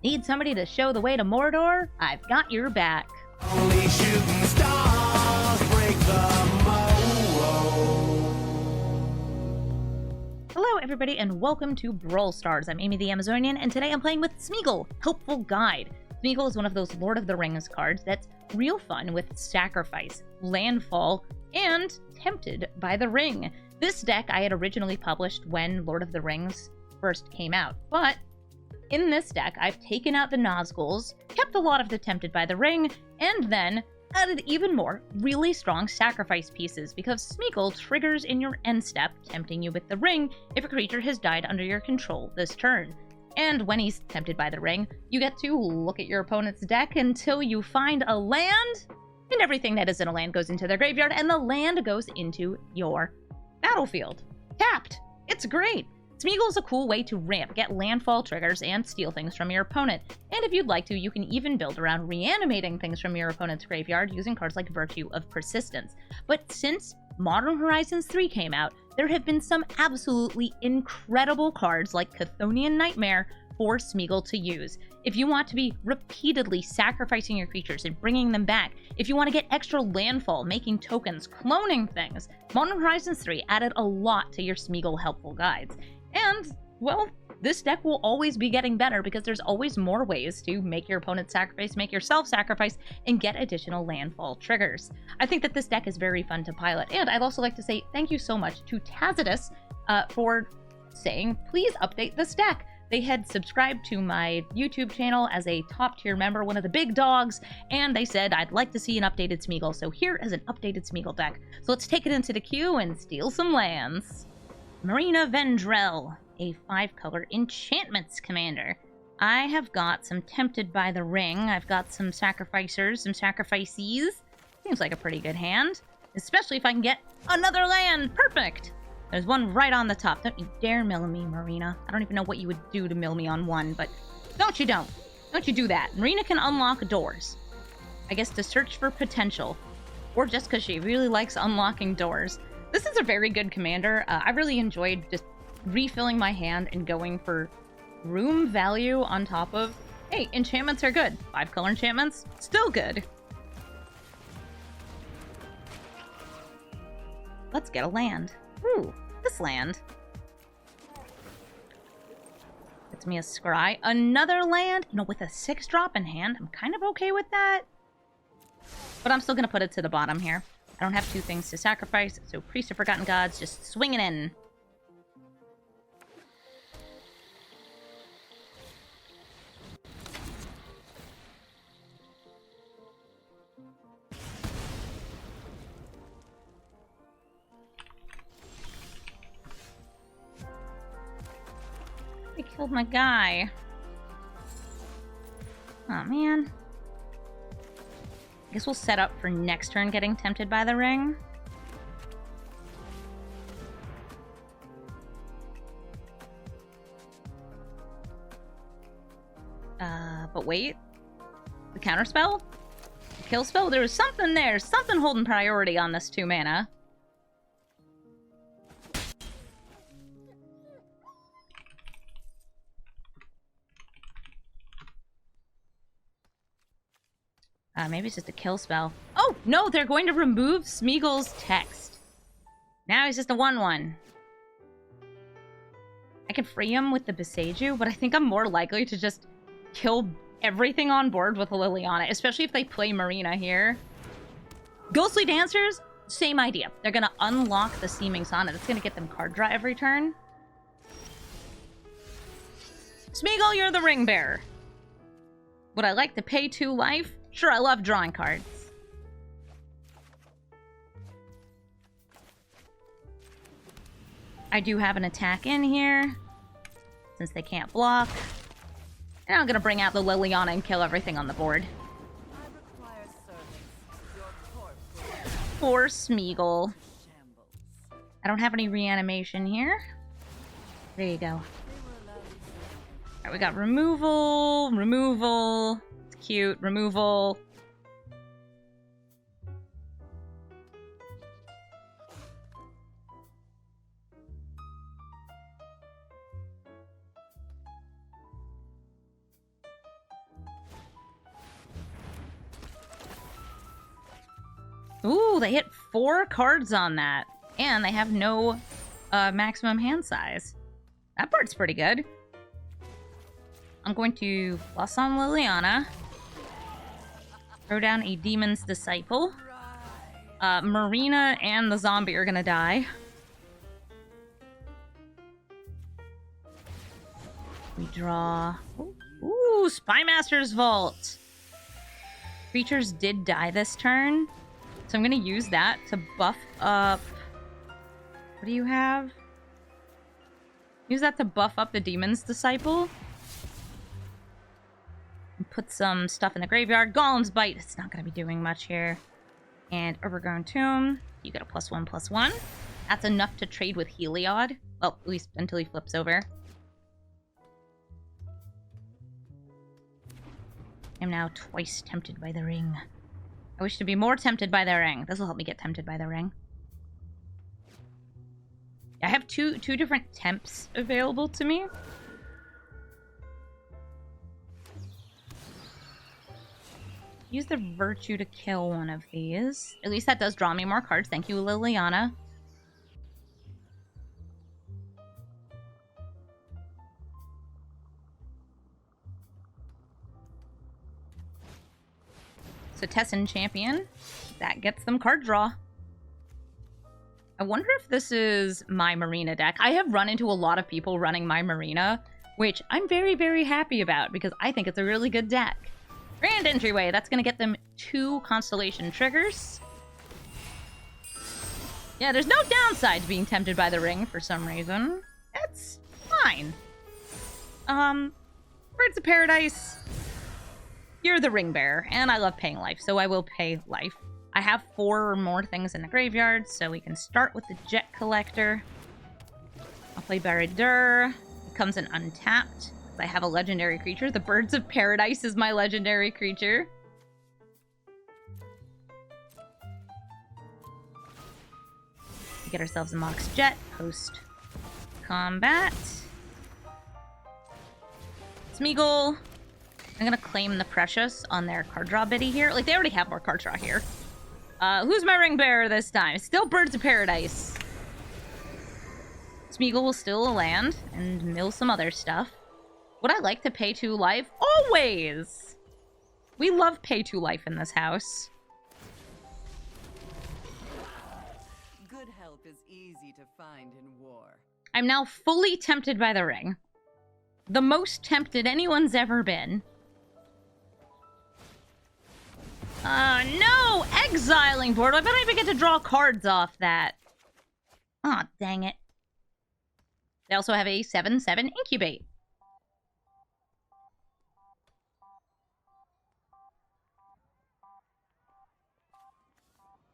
Need somebody to show the way to Mordor? I've got your back. Only shooting stars break the mold. Hello everybody and welcome to Brawl Stars. I'm Amy the Amazonian and today I'm playing with Sméagol, Helpful Guide. Sméagol is one of those Lord of the Rings cards that's real fun with Sacrifice, Landfall, and Tempted by the Ring. This deck I had originally published when Lord of the Rings first came out, but in this deck I've taken out the Nazguls, kept a lot of the Tempted by the Ring, and then added even more really strong sacrifice pieces because Sméagol triggers in your end step, tempting you with the ring if a creature has died under your control this turn. And when he's tempted by the ring, you get to look at your opponent's deck until you find a land, and everything that isn't a land goes into their graveyard, and the land goes into your battlefield. Tapped! It's great! Sméagol is a cool way to ramp, get landfall triggers, and steal things from your opponent. And if you'd like to, you can even build around reanimating things from your opponent's graveyard using cards like Virtue of Persistence. But since Modern Horizons 3 came out, there have been some absolutely incredible cards like Chthonian Nightmare for Sméagol to use. If you want to be repeatedly sacrificing your creatures and bringing them back, if you want to get extra landfall, making tokens, cloning things, Modern Horizons 3 added a lot to your Sméagol helpful guides. And, well, this deck will always be getting better because there's always more ways to make your opponent sacrifice, make yourself sacrifice, and get additional landfall triggers. I think that this deck is very fun to pilot, and I'd also like to say thank you so much to Tacitus for saying, please update this deck. They had subscribed to my YouTube channel as a top-tier member, one of the big dogs, and they said, I'd like to see an updated Sméagol, so here is an updated Sméagol deck. So let's take it into the queue and steal some lands. Marina Vendrell, a 5-color enchantments commander. I have got some Tempted by the Ring. I've got some Sacrificers, some Sacrifices. Seems like a pretty good hand, especially if I can get another land. Perfect! There's one right on the top. Don't you dare mill me, Marina. I don't even know what you would do to mill me on one, but don't you do that. Marina can unlock doors. I guess to search for potential, or just because she really likes unlocking doors. This is a very good commander. I really enjoyed just refilling my hand and going for room value on top of, hey, enchantments are good. 5-color enchantments, still good. Let's get a land. Ooh, this land. Gets me a scry. Another land? You know, with a 6-drop in hand, I'm kind of okay with that. But I'm still going to put it to the bottom here. I don't have 2 things to sacrifice, so Priest of Forgotten Gods just swinging in. They killed my guy. Oh, man. I guess we'll set up for next turn getting Tempted by the Ring. But wait. The counterspell? The kill spell? There was something there. Something holding priority on this 2 mana. Maybe it's just a kill spell. Oh, no, they're going to remove Sméagol's text. Now he's just a 1/1. I can free him with the Beseiju, but I think I'm more likely to just kill everything on board with a Liliana, especially if they play Marina here. Ghostly Dancers, same idea. They're going to unlock the Seeming Sonnet. It's going to get them card draw every turn. Sméagol, you're the ring bearer. Would I like to pay 2 life? Sure, I love drawing cards. I do have an attack in here, since they can't block. And I'm gonna bring out the Liliana and kill everything on the board. Poor Sméagol. I don't have any reanimation here. There you go. Alright, we got removal. It's cute. Removal. Ooh, they hit 4 cards on that. And they have no maximum hand size. That part's pretty good. I'm going to plus on Liliana. Throw down a Demon's Disciple. Marina and the zombie are gonna die. We draw... Ooh, Spymaster's Vault! Creatures did die this turn. So I'm gonna use that to buff up... What do you have? Use that to buff up the Demon's Disciple. And put some stuff in the graveyard. Golem's Bite. It's not gonna be doing much here. And Overgrown Tomb. You get a +1/+1. That's enough to trade with Heliod. Well, at least until he flips over. I'm now twice tempted by the ring. I wish to be more tempted by the ring. This will help me get tempted by the ring. I have two different temps available to me. Use the Virtue to kill one of these. At least that does draw me more cards. Thank you, Liliana. So Tessin Champion. That gets them card draw. I wonder if this is my Marina deck. I have run into a lot of people running my Marina, which I'm very, very happy about because I think it's a really good deck. Grand Entryway. That's going to get them 2 Constellation triggers. Yeah, there's no downside to being tempted by the ring for some reason. That's fine. Birds of Paradise. You're the ring bearer, and I love paying life, so I will pay life. I have 4 or more things in the graveyard, so we can start with the Jet Collector. I'll play Baradur. It comes in untapped. I have a legendary creature. The Birds of Paradise is my legendary creature. We get ourselves a Mox Jet post-combat. Sméagol. I'm gonna claim the Precious on their card draw biddy here. Like, they already have more card draw here. Who's my ring bearer this time? Still Birds of Paradise. Sméagol will still land and mill some other stuff. Would I like to pay 2 life? Always! We love pay 2 life in this house. Good help is easy to find in war. I'm now fully tempted by the ring. The most tempted anyone's ever been. No! Exiling board! I bet I even get to draw cards off that. Aw, dang it. They also have a 7/7 Incubate.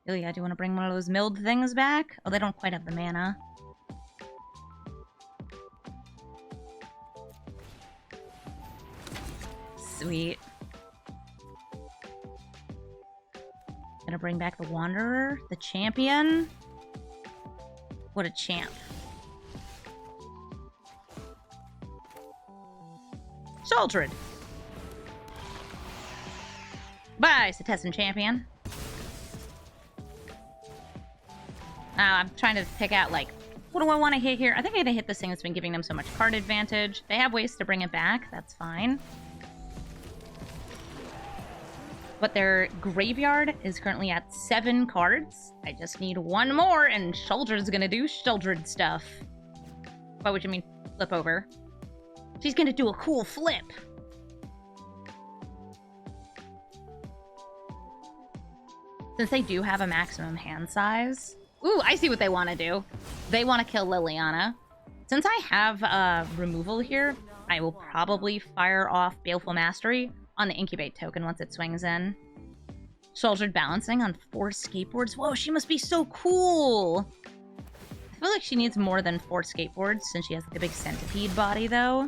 Oh yeah, do you want to bring one of those milled things back? Oh, they don't quite have the mana. Sweet. Gonna bring back the Wanderer, the Champion. What a champ. Saldred. Bye, Tessin Champion. I'm trying to pick out, like, what do I want to hit here? I think I'm gonna hit this thing that's been giving them so much card advantage. They have ways to bring it back. That's fine. But their graveyard is currently at 7 cards. I just need 1 more, and Shuldred's gonna do Shuldred stuff. By which I mean flip over. She's gonna do a cool flip. Since they do have a maximum hand size... Ooh, I see what they want to do. They want to kill Liliana. Since I have removal here, I will probably fire off Baleful Mastery on the Incubate token once it swings in. Shuldred balancing on 4 skateboards. Whoa, she must be so cool! I feel like she needs more than 4 skateboards since she has like a big centipede body, though.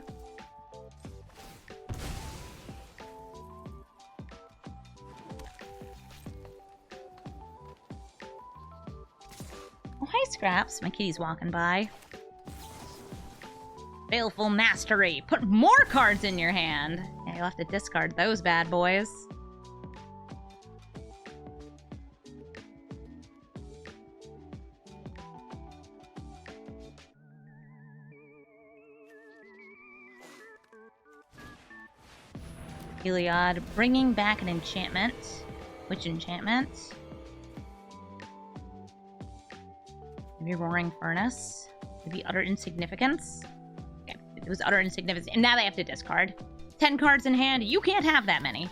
Oh, hi, Scraps. My kitty's walking by. Baleful Mastery. Put more cards in your hand. Yeah, you'll have to discard those bad boys. Heliod, bringing back an enchantment. Which enchantment? Maybe Roaring Furnace. Maybe Utter Insignificance. Okay, it was Utter Insignificance. And now they have to discard. 10 cards in hand. You can't have that many.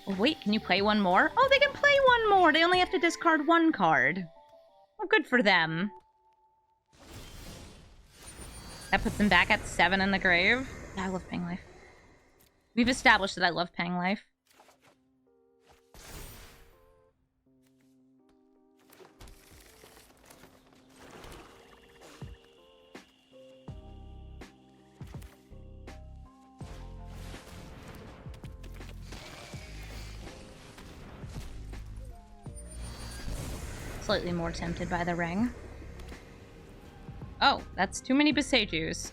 Oh, wait, can you play one more? Oh, they can play one more. They only have to discard 1 card. Well, good for them. That puts them back at 7 in the grave. I love paying life. We've established that I love paying life. Slightly more tempted by the ring. Oh, that's too many Besejus.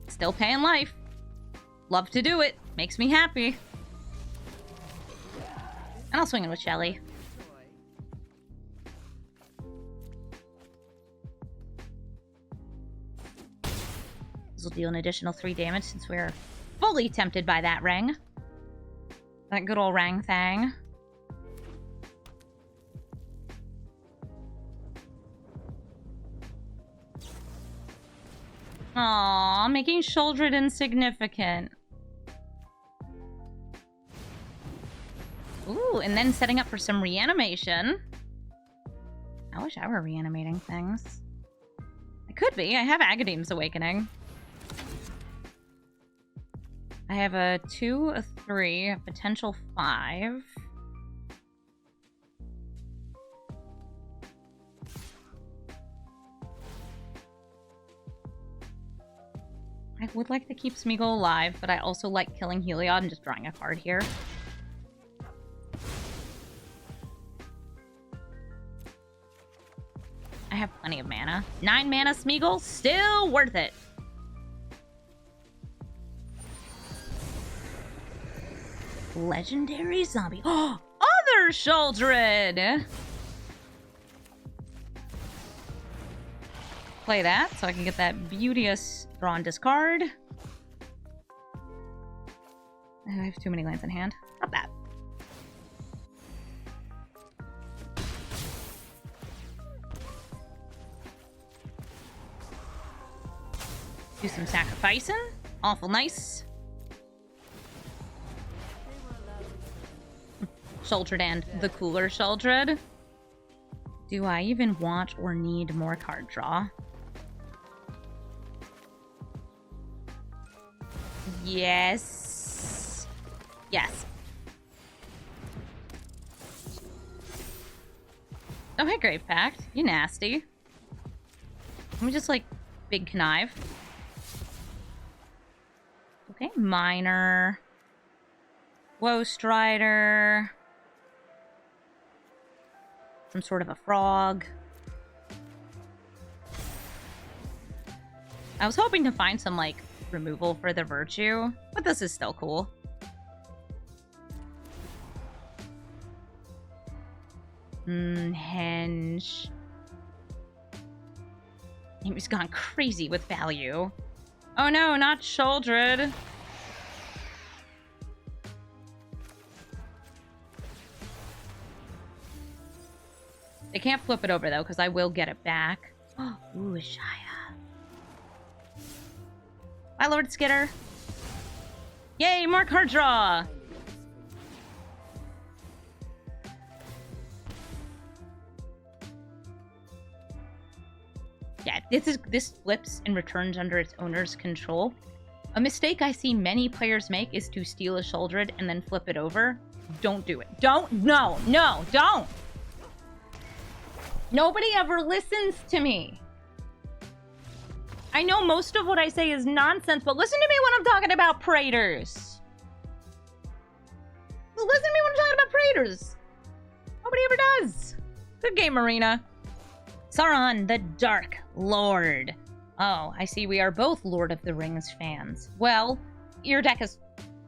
Still paying life. Love to do it. Makes me happy. And I'll swing in with Shelly. This will deal an additional 3 damage since we're fully tempted by that ring. That good old Rang Thang. Aww, making Sheoldred insignificant. Ooh, and then setting up for some reanimation. I wish I were reanimating things. I could be. I have Agadeem's Awakening. I have a 2, a 3, a potential 5. I would like to keep Sméagol alive, but I also like killing Heliod and just drawing a card here. I have plenty of mana. 9 mana Sméagol, still worth it. Legendary zombie. Oh, other Sheoldred! Play that so I can get that beauteous draw and discard. I have too many lands in hand. Not that. Do some sacrificing. Awful nice. Sheoldred and the cooler Sheoldred. Do I even want or need more card draw? Yes. Yes. Oh, hey, Grave Pact. You nasty. Let me just, like, big connive. Okay, Miner. Woe Strider. Some sort of a frog. I was hoping to find some, like, removal for the virtue, but this is still cool. Henge. He's gone crazy with value. Oh no, not Sheoldred. They can't flip it over though, because I will get it back. Ooh, Shia. Bye, Lord Skitter. Yay, more card draw! Yeah, this flips and returns under its owner's control. A mistake I see many players make is to steal a Sheoldred and then flip it over. Don't do it. Don't! No! No! Don't! Nobody ever listens to me. I know most of what I say is nonsense, but listen to me when I'm talking about Praetors. Listen to me when I'm talking about Praetors. Nobody ever does. Good game, Marina. Sauron, the Dark Lord. Oh, I see we are both Lord of the Rings fans. Well, your deck is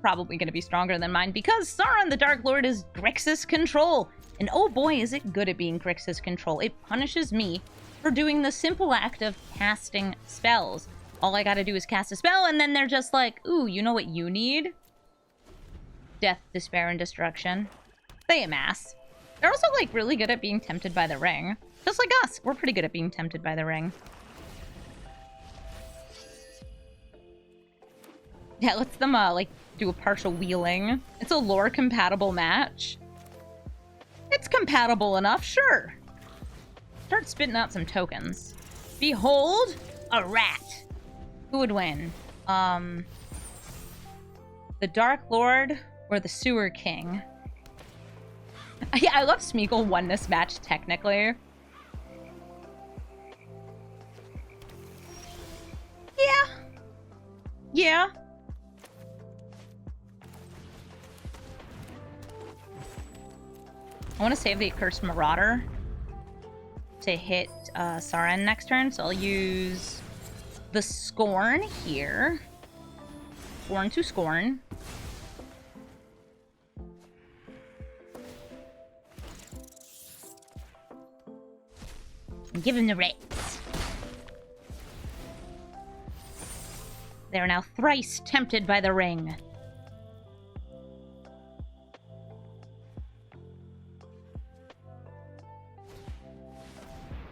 probably going to be stronger than mine because Sauron, the Dark Lord is Grixis control. And oh boy, is it good at being Grixis control. It punishes me for doing the simple act of casting spells. All I gotta do is cast a spell, and then they're just like, ooh, you know what you need? death, despair, and destruction. They amass. They're also, like, really good at being tempted by the ring. Just like us. We're pretty good at being tempted by the ring. Yeah, it lets them, like, do a partial wheeling. It's a lore-compatible match. It's compatible enough, sure. Start spitting out some tokens. Behold, a rat. Who would win? The Dark Lord or the Sewer King? Yeah, I love Sméagol won this match, technically. Yeah. Yeah. I want to save the Accursed Marauder to hit Sauron next turn, so I'll use the Scorn here. Scorn to Scorn. And give him the rats. They are now thrice tempted by the ring.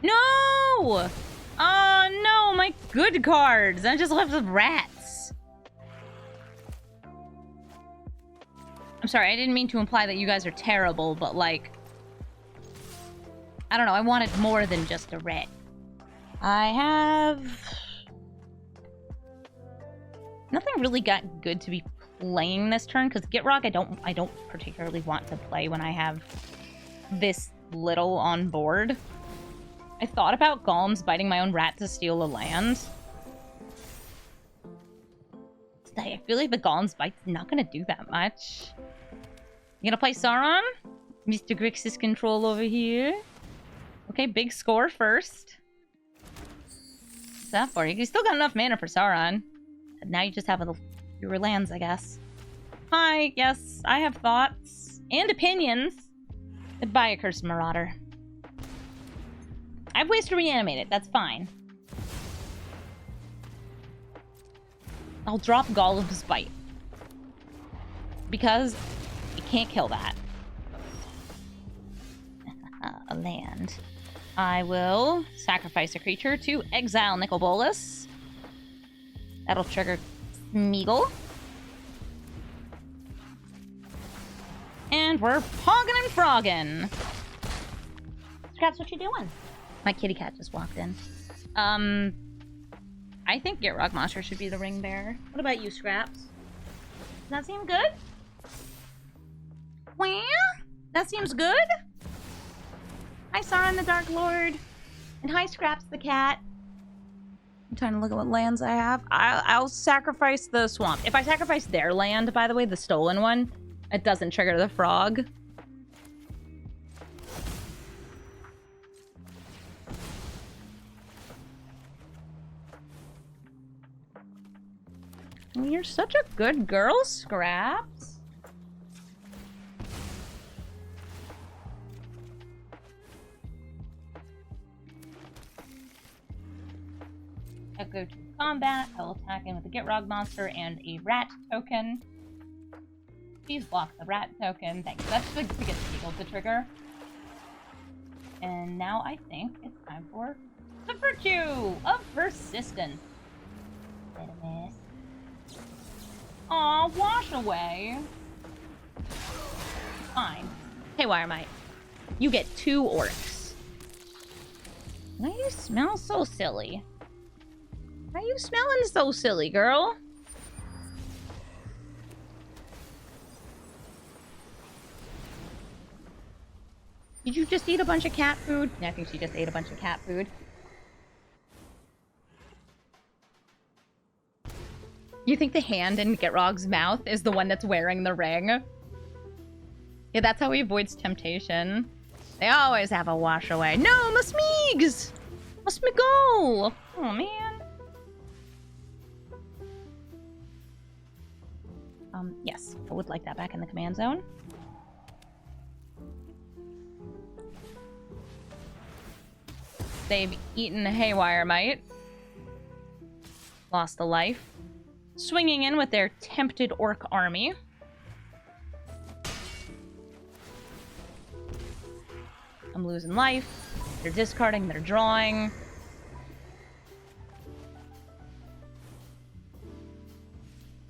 No! Oh no, my good cards! I'm just left with rats. I'm sorry, I didn't mean to imply that you guys are terrible, but like... I don't know, I wanted more than just a rat. I have... nothing really got good to be playing this turn, because Gitrog I don't particularly want to play when I have this little on board. I thought about Golems biting my own rat to steal a land. I feel like the Golems bite's not gonna do that much. You gonna play Sauron? Mr. Grixis control over here. Okay, big score first. What's that for? You still got enough mana for Sauron. Now you just have a fewer lands, I guess. Hi, yes, I have thoughts and opinions. Goodbye, Accursed Marauder. I have ways to reanimate it, that's fine. I'll drop Golem's Bite. Because you can't kill that. A land. I will sacrifice a creature to exile Niko. That'll trigger Sméagol. And we're hogging and frogging. Scraps, what you doing? My kitty cat just walked in. I think Gitrog Monster should be the ring bearer. What about you, Scraps? Does that seem good? Well, that seems good. Hi, Sauron the Dark Lord. And hi, Scraps the cat. I'm trying to look at what lands I have. I'll sacrifice the swamp. If I sacrifice their land, by the way, the stolen one, it doesn't trigger the frog. You're such a good girl, Scraps. I'll go to combat. I'll attack in with a Gitrog monster and a rat token. Please block the rat token. Thanks. That's to get Sméagol to trigger. And now I think it's time for the virtue of persistence. Miss. Aw, wash away. Fine. Hey, Wiremite. You get 2 orcs. Why do you smell so silly? Why are you smelling so silly, girl? Did you just eat a bunch of cat food? I think she just ate a bunch of cat food. You think the hand in Gitrog's mouth is the one that's wearing the ring? Yeah, that's how he avoids temptation. They always have a wash away. No, my Smeegs! My Sméagol! Oh, man. Yes, I would like that back in the command zone. They've eaten a Haywire Mite. Lost a life. Swinging in with their tempted orc army. I'm losing life. They're discarding, they're drawing.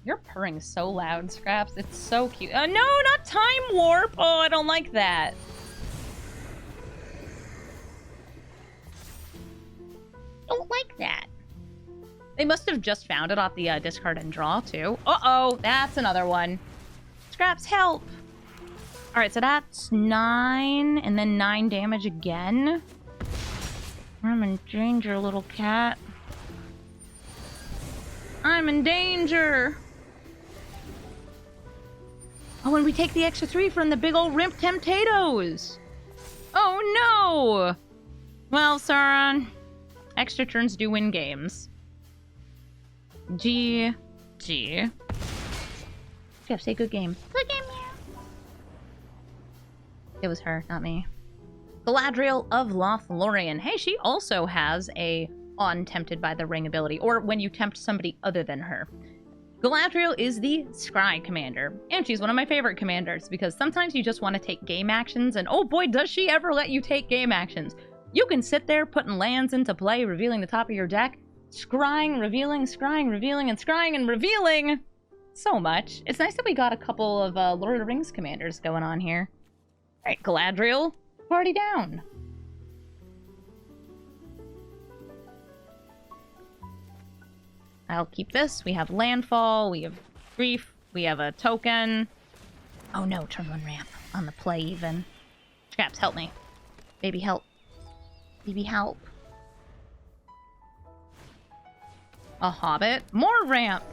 You're purring so loud, Scraps. It's so cute. No, not Time Warp! Oh, I don't like that. Don't like that. They must have just found it off the discard and draw, too. Uh-oh, that's another one. Scraps, help! Alright, so that's 9, and then 9 damage again. I'm in danger, little cat. I'm in danger! Oh, and we take the extra 3 from the big old Rimp Temptatos! Oh, no! Well, Sauron, extra turns do win games. G. Jeff, say good game. Good game, yeah. It was her, not me. Galadriel of Lothlorien. Hey, she also has a on Tempted by the Ring ability, or when you tempt somebody other than her. Galadriel is the Scry commander, and she's one of my favorite commanders, because sometimes you just want to take game actions, and oh boy, does she ever let you take game actions. You can sit there putting lands into play, revealing the top of your deck, scrying, revealing, scrying, revealing, and scrying, and revealing so much. It's nice that we got a couple of Lord of the Rings commanders going on here. Alright, Galadriel, party down. I'll keep this. We have Landfall, we have Grief, we have a token. Oh no, turn 1 ramp on the play even. Scraps, help me. Baby, help. Baby, help. A Hobbit. More ramp!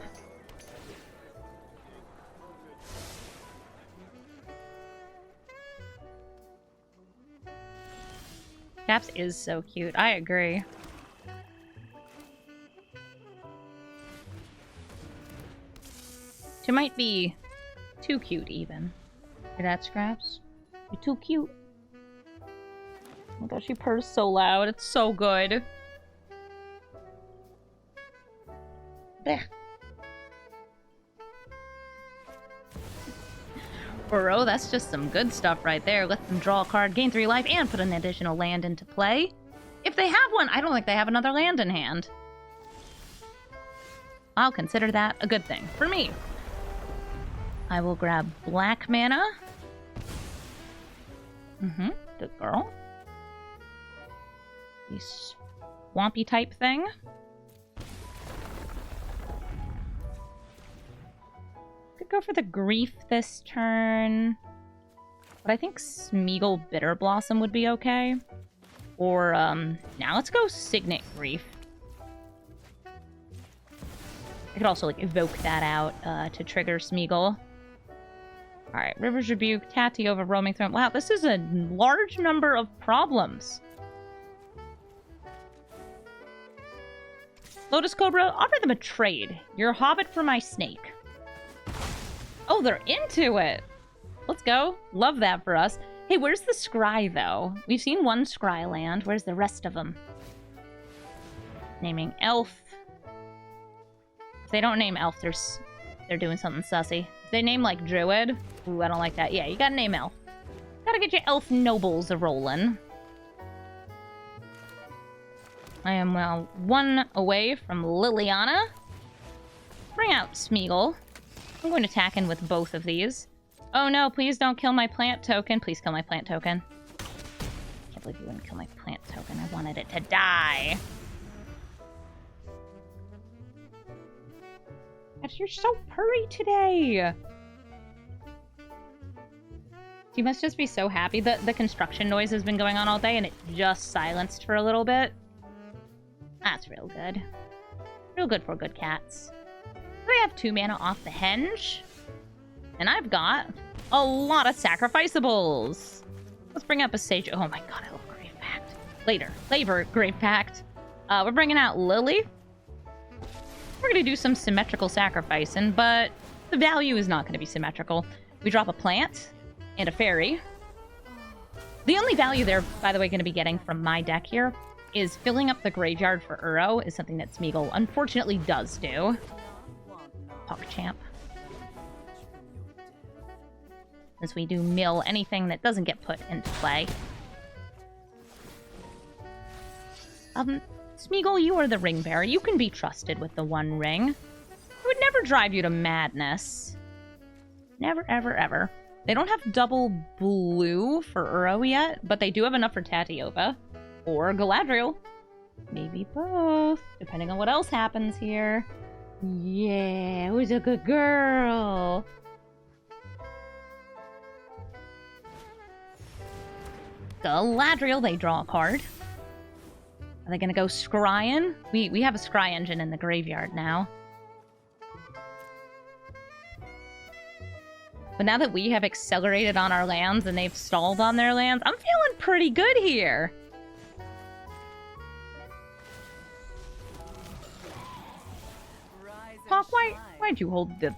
Scraps is so cute. I agree. She might be too cute, even. Hear that, Scraps? You're too cute. Oh my gosh, she purrs so loud. It's so good. Blech. Bro, that's just some good stuff right there. Let them draw a card, gain 3 life, and put an additional land into play. If they have one, I don't think they have another land in hand. I'll consider that a good thing for me. I will grab black mana. Good girl. The swampy type thing. Could go for the Grief this turn. But I think Sméagol Bitter Blossom would be okay. Or, now let's go Signet Grief. I could also, like, evoke that out to trigger Sméagol. Alright, River's Rebuke, Tatiova, Roaming Throne. Wow, this is a large number of problems. Lotus Cobra, offer them a trade. Your Hobbit for my snake. Oh, they're into it! Let's go. Love that for us. Hey, where's the Scry, though? We've seen one Scry land. Where's the rest of them? Naming Elf. If they don't name Elf, they're doing something sussy. If they name, like, Druid... Ooh, I don't like that. Yeah, you gotta name Elf. Gotta get your Elf nobles a-rollin'. I am, well, 1 away from Liliana. Bring out Sméagol. I'm going to attack in with both of these. Oh no, please don't kill my plant token. Please kill my plant token. I can't believe you wouldn't kill my plant token. I wanted it to die. Gosh, you're so purry today. You must just be so happy that the construction noise has been going on all day and it just silenced for a little bit. That's real good. Real good for good cats. We have 2 mana off the henge. And I've got a lot of sacrificables. Let's bring up a Sage. Oh my god, I love Grave Pact. Later, Grave Pact. We're bringing out Lily. We're going to do some symmetrical sacrificing, but the value is not going to be symmetrical. We drop a plant and a fairy. The only value they're, by the way, going to be getting from my deck here is filling up the graveyard for Uro is something that Sméagol unfortunately does do. PogChamp. As we do mill anything that doesn't get put into play. Sméagol, you are the ring bearer. You can be trusted with the one ring. I would never drive you to madness. Never, ever, ever. They don't have double blue for Uro yet, but they do have enough for Tatiova. Or Galadriel. Maybe both, depending on what else happens here. Yeah, who's a good girl? Galadriel, they draw a card. Are they gonna go scrying? We have a scry engine in the graveyard now. But now that we have accelerated on our lands and they've stalled on their lands, I'm feeling pretty good here. Hawk, why'd you hold the...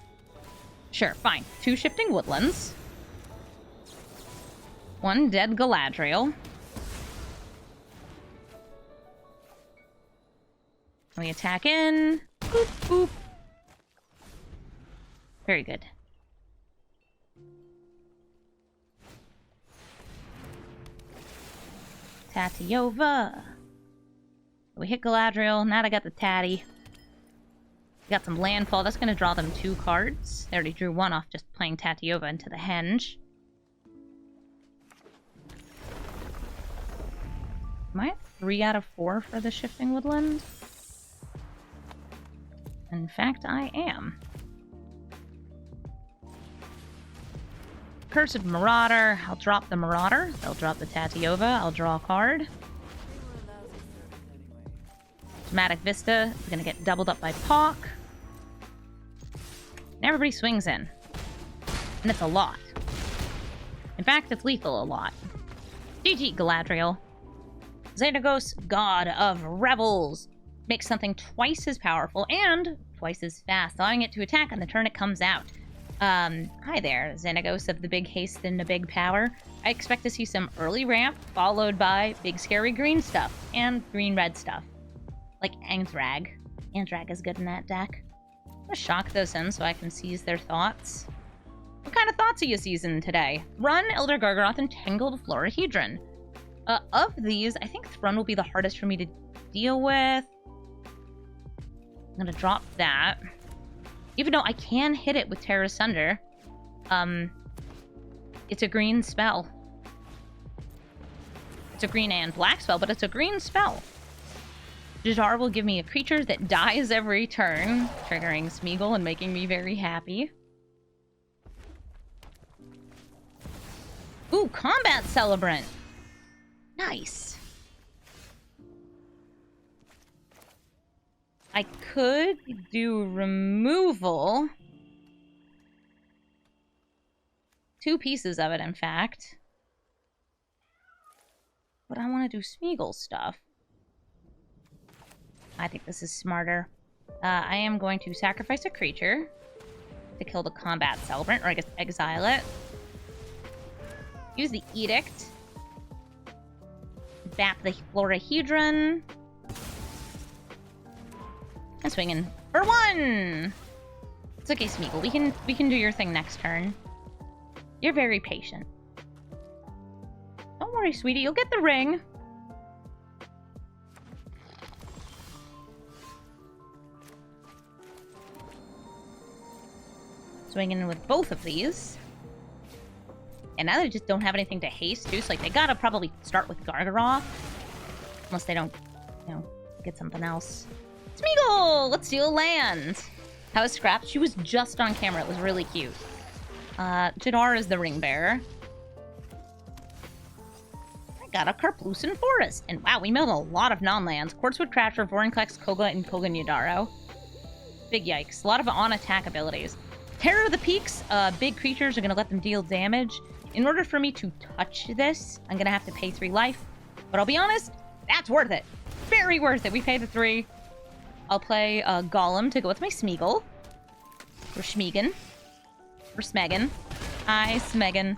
Sure, fine. 2 shifting woodlands. 1 dead Galadriel. We attack in. Boop, boop. Very good. Tatiova. We hit Galadriel. Now I got the Tatty. Got some landfall. That's going to draw them 2 cards. They already drew 1 off just playing Tatiova into the henge. Am I at 3 out of 4 for the shifting woodland? In fact, I am. Cursed Marauder. I'll drop the Marauder. They'll drop the Tatiova. I'll draw a card. Dramatic Vista is going to get doubled up by Pawk. And everybody swings in. And it's a lot. In fact, it's lethal a lot. GG, Galadriel. Xenagos, God of Revels. Makes something twice as powerful and twice as fast, allowing it to attack on the turn it comes out. Hi there, Xenagos of the big haste and the big power. I expect to see some early ramp, followed by big scary green stuff, and green-red stuff. Like Andrag. Andrag is good in that deck. I'm gonna shock those in so I can seize their thoughts. What kind of thoughts are you seizing today? Run, Elder Gargaroth, and Tangled Florahedron. Of these, I think Thrun will be the hardest for me to deal with. I'm gonna drop that. Even though I can hit it with Terra Sunder. It's a green spell. It's a green and black spell, but it's a green spell. Jadar will give me a creature that dies every turn, triggering Sméagol and making me very happy. Ooh, Combat Celebrant! Nice. I could do removal. 2 pieces of it, in fact. But I want to do Sméagol stuff. I think this is smarter. I am going to sacrifice a creature to kill the Combat Celebrant, or I guess exile it. Use the Edict. Bap the Florahedron. I'm swinging for 1! It's okay, Sméagol. We can do your thing next turn. You're very patient. Don't worry, sweetie. You'll get the ring. Swinging with both of these. And now they just don't have anything to haste, too. So, like, they gotta probably start with Gargaroth. Unless they don't, you know, get something else. Sméagol! Let's steal a land! How is Scraps? She was just on camera. It was really cute. Jadar is the ring bearer. I got a Karplusan Forest. And wow, we milled a lot of non-lands. Quartzwood Crasher, Vorinclex, Koga, and Koga Nyadaro. Big yikes. A lot of on-attack abilities. Terror of the Peaks. Big creatures are going to let them deal damage. In order for me to touch this, I'm going to have to pay 3 life. But I'll be honest, that's worth it. Very worth it. We pay the 3. I'll play Golem to go with my Sméagol. Or Schmegan. Or Smegan. Hi, Smegan.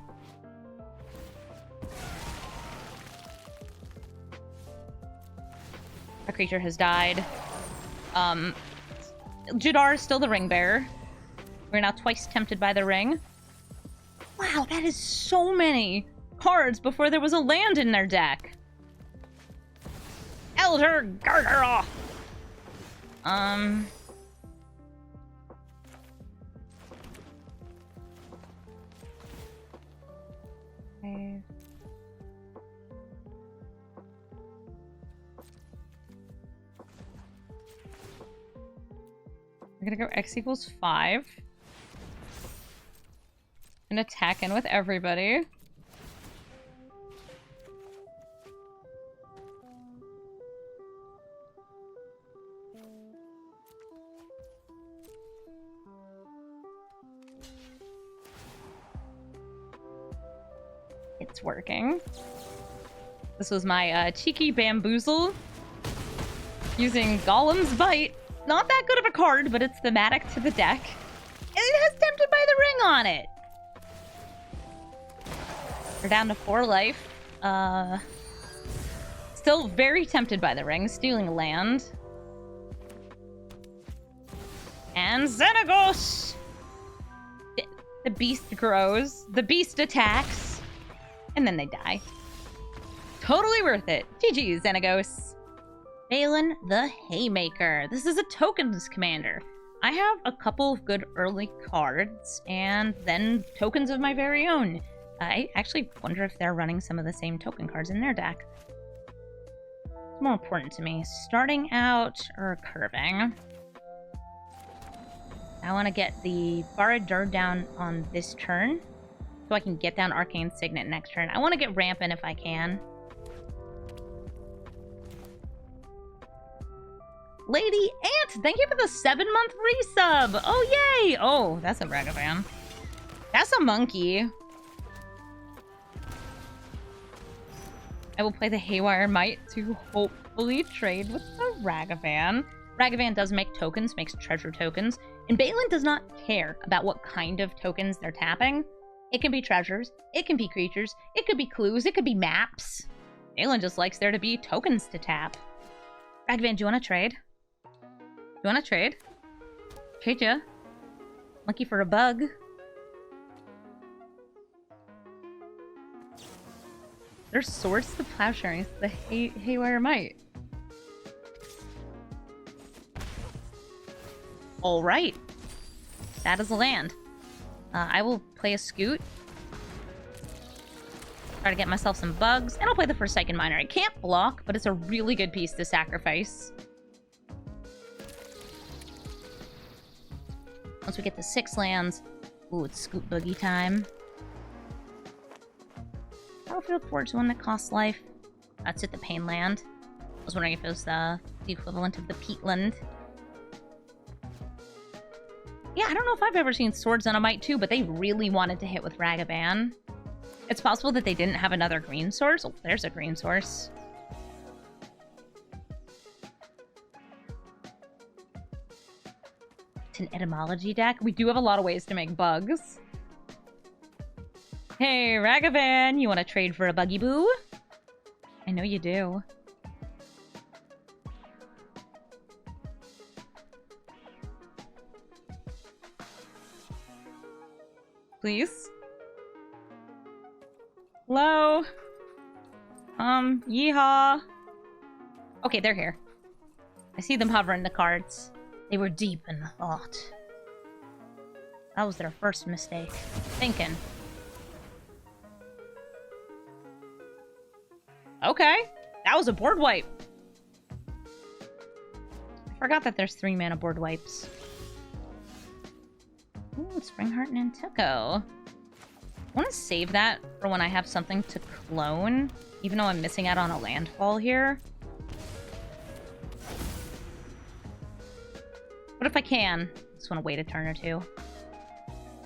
A creature has died. Jadar is still the ring bearer. We're now twice tempted by the ring. Wow, that is so many cards before there was a land in their deck. Elder Garderoth! Okay. We're gonna go X equals 5. And attack in with everybody. It's working. This was my cheeky bamboozle using Golem's Bite. Not that good of a card, but it's thematic to the deck. And it has Tempted by the Ring on it. We're down to 4 life. Still very tempted by the ring, stealing land. And Xenagos! The beast grows, the beast attacks, and then they die. Totally worth it. GG, Xenagos. Baylen the Haymaker. This is a tokens commander. I have a couple of good early cards, and then tokens of my very own. I actually wonder if they're running some of the same token cards in their deck. It's more important to me. Starting out or curving. I want to get the Baradur down on this turn, so I can get down Arcane Signet next turn. I want to get Rampant if I can. Lady Ant, thank you for the 7-month resub. Oh, yay. Oh, that's a Ragavan. That's a monkey. I will play the Haywire Might to hopefully trade with the Ragavan. Ragavan does make tokens, makes treasure tokens, and Baylen does not care about what kind of tokens they're tapping. It can be treasures, it can be creatures, it could be clues, it could be maps. Baylen just likes there to be tokens to tap. Ragavan, do you want to trade? You want to trade? Trade ya. Monkey for a bug. There's Swords to Plowshares, the Haywire Might. Alright. That is a land. I will play a Scoot. Try to get myself some bugs. And I'll play the Forsaken Miner. I can't block, but it's a really good piece to sacrifice. Once we get to 6 lands... Ooh, it's Scoot Boogie time. Battlefield Forge, one that costs life. That's at the Pain Land. I was wondering if it was the equivalent of the Peatland. Yeah, I don't know if I've ever seen Swords on a Might too, but they really wanted to hit with Ragavan. It's possible that they didn't have another green source. Oh, there's a green source. It's an etymology deck. We do have a lot of ways to make bugs. Hey, Ragavan, you want to trade for a Buggy Boo? I know you do. Please? Hello? Yeehaw. Okay, they're here. I see them hovering the cards. They were deep in thought. That was their first mistake. Thinking. Okay, that was a board wipe. I forgot that there's 3 mana board wipes. Ooh, Springheart and Nanteko. I want to save that for when I have something to clone, even though I'm missing out on a landfall here. But if I can, I just want to wait a turn or two.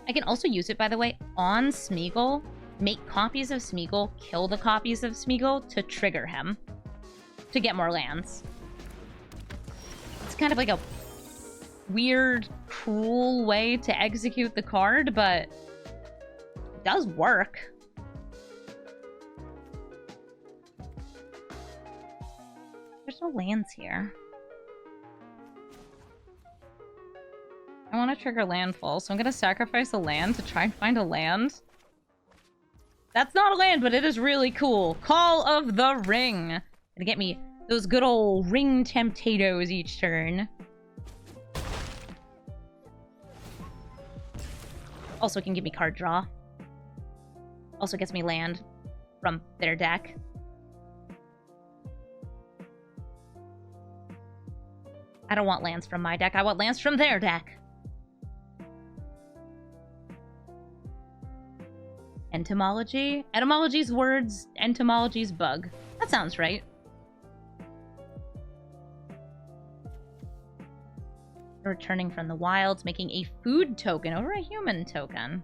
I can also use it, by the way, on Sméagol. Make copies of Sméagol, kill the copies of Sméagol to trigger him. To get more lands. It's kind of like a weird, cruel way to execute the card, but it does work. There's no lands here. I want to trigger landfall, so I'm going to sacrifice a land to try and find a land. That's not a land, but it is really cool. Call of the Ring. Gonna get me Those good old ring temptatos each turn. Also can give me card draw. Also gets me land from their deck. I don't want lands from my deck. I want lands from their deck. Entomology? Etymology's words, entomology's bug. That sounds right. Returning from the wilds, making a food token over a human token.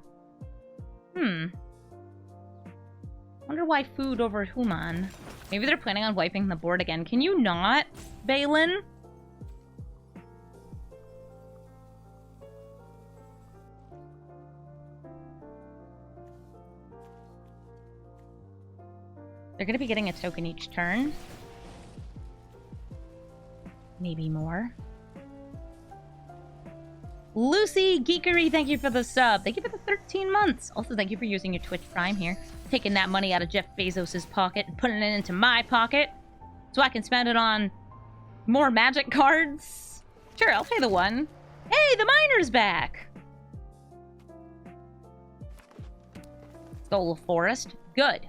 Wonder why food over human. Maybe they're planning on wiping the board again. Can you not, Baylen? They're going to be getting a token each turn. Maybe more. Lucy Geekery, thank you for the sub. Thank you for the 13 months. Also, thank you for using your Twitch Prime here. Taking that money out of Jeff Bezos' pocket and putting it into my pocket so I can spend it on more magic cards. Sure, I'll pay the one. Hey, the miner's back. Stole a forest. Good.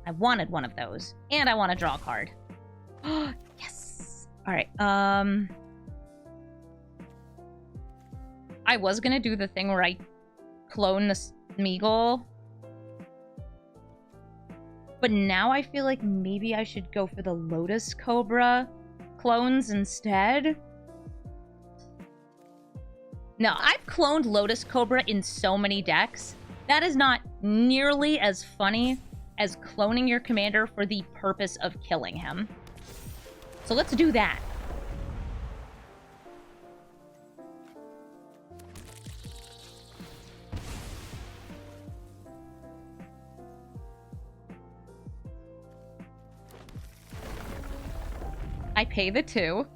I wanted one of those. And I want to draw a card. Yes. All right. I was gonna do the thing where I clone the Sméagol. But now I feel like maybe I should go for the Lotus Cobra clones instead. No, I've cloned Lotus Cobra in so many decks. That is not nearly as funny as cloning your commander for the purpose of killing him. So let's do that. I pay the 2.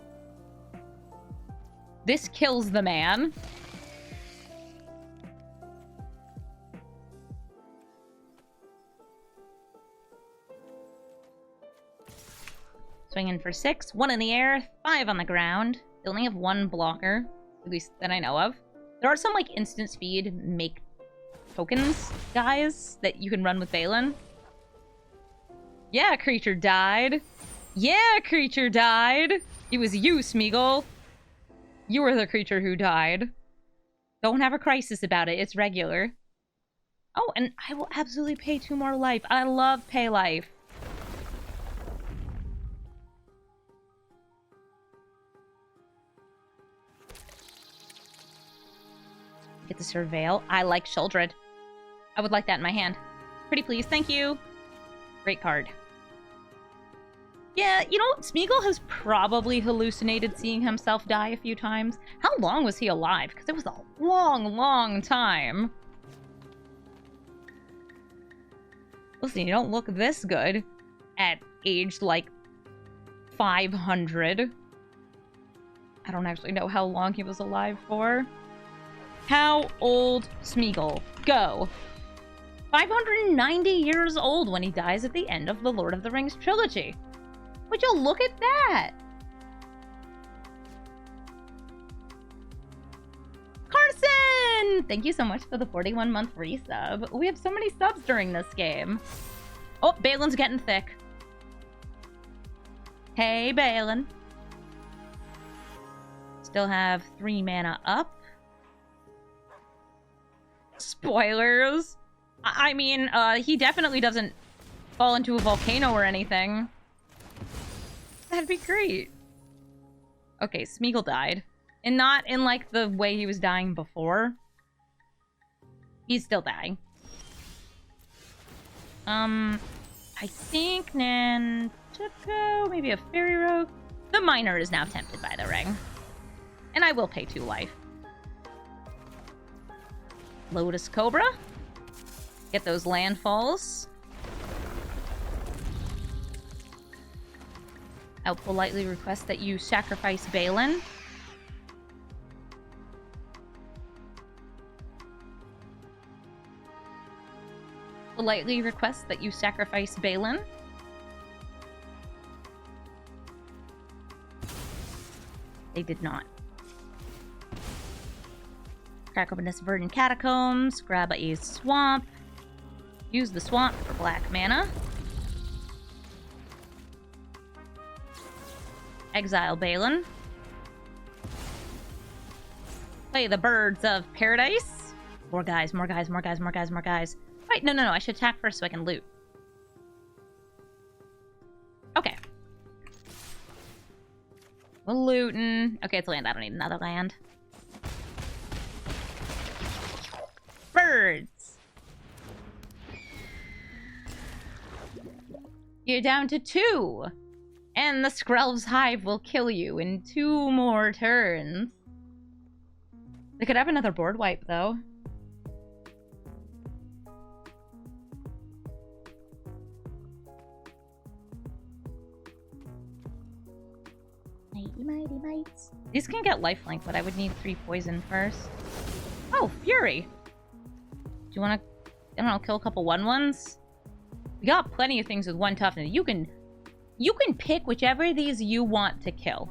This kills the man. Swinging for 6. 1 in the air, 5 on the ground. They only have 1 blocker, at least that I know of. There are some, like, instant speed make tokens, guys, that you can run with Baylen. Yeah, creature died. Yeah, creature died. It was you, Sméagol. You were the creature who died. Don't have a crisis about it. It's regular. Oh, and I will absolutely pay 2 more life. I love pay life. Get the Surveil. I like Sheldred. I would like that in my hand. Pretty please. Thank you. Great card. Yeah, you know, Sméagol has probably hallucinated seeing himself die a few times. How long was he alive? Because it was a long, long time. Listen, you don't look this good at age, like, 500. I don't actually know how long he was alive for. How old, Sméagol? Go. 590 years old when he dies at the end of the Lord of the Rings trilogy. Would you look at that? Carson! Thank you so much for the 41-month resub. We have so many subs during this game. Oh, Baylen's getting thick. Hey, Baylen. Still have 3 mana up. Spoilers. I mean, he definitely doesn't fall into a volcano or anything. That'd be great. Okay, Sméagol died. And not in, like, the way he was dying before. He's still dying. I think Nantuko, maybe a Fairy Rogue. The Miner is now tempted by the ring. And I will pay 2 life. Lotus Cobra. Get those landfalls. I'll politely request that you sacrifice Baylen. Politely request that you sacrifice Baylen. They did not. Crack open this verdant catacombs, grab a swamp, use the swamp for black mana. Exile Baylen. Play the Birds of Paradise. More guys, more guys, more guys, more guys, more guys. Wait, no, I should attack first so I can loot. Okay. We're looting. Okay, it's land. I don't need another land. Birds. You're down to 2. And the Skrelv's Hive will kill you in 2 more turns. They could have another board wipe, though. Mighty, mighty, mites. These can get lifelink, but I would need 3 poison first. Oh, Fury! Do you want to, I don't know, kill a couple 1/1s? We got plenty of things with 1 toughness. You can pick whichever of these you want to kill.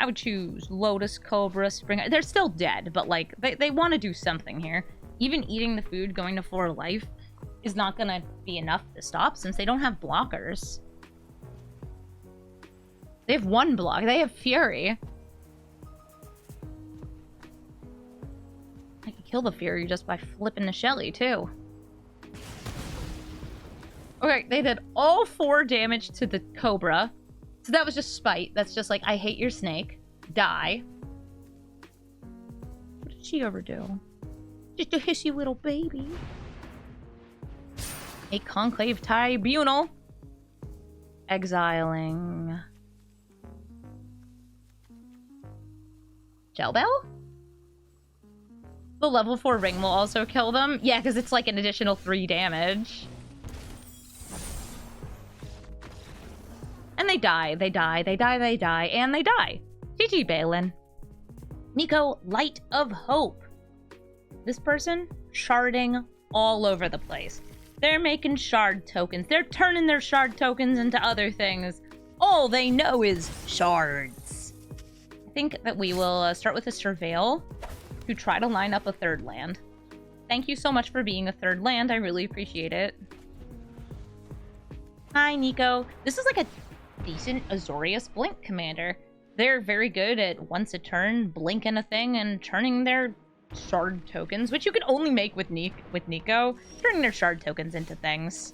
I would choose Lotus, Cobra, Spring. They're still dead, but like they want to do something here. Even eating the food, going to 4 life, is not gonna be enough to stop since they don't have blockers. They have 1 block. They have Fury. I could kill the Fury just by flipping the Shelly too. Okay, they did all 4 damage to the Cobra. So that was just spite. That's just like, I hate your snake. Die. What did she overdo? Just a hissy little baby. A Conclave Tribunal. Exiling. Shellbell? The level 4 ring will also kill them? Yeah, because it's like an additional 3 damage. And they die, they die, they die, they die, and they die. GG, Baylen. Niko, Light of Hope. This person, sharding all over the place. They're making shard tokens. They're turning their shard tokens into other things. All they know is shards. I think that we will start with a Surveil to try to line up a 3rd land. Thank you so much for being a 3rd land. I really appreciate it. Hi, Niko. This is like a decent Azorius Blink commander. They're very good at once a turn, blinking a thing and turning their shard tokens, which you can only make with Niko, turning their shard tokens into things.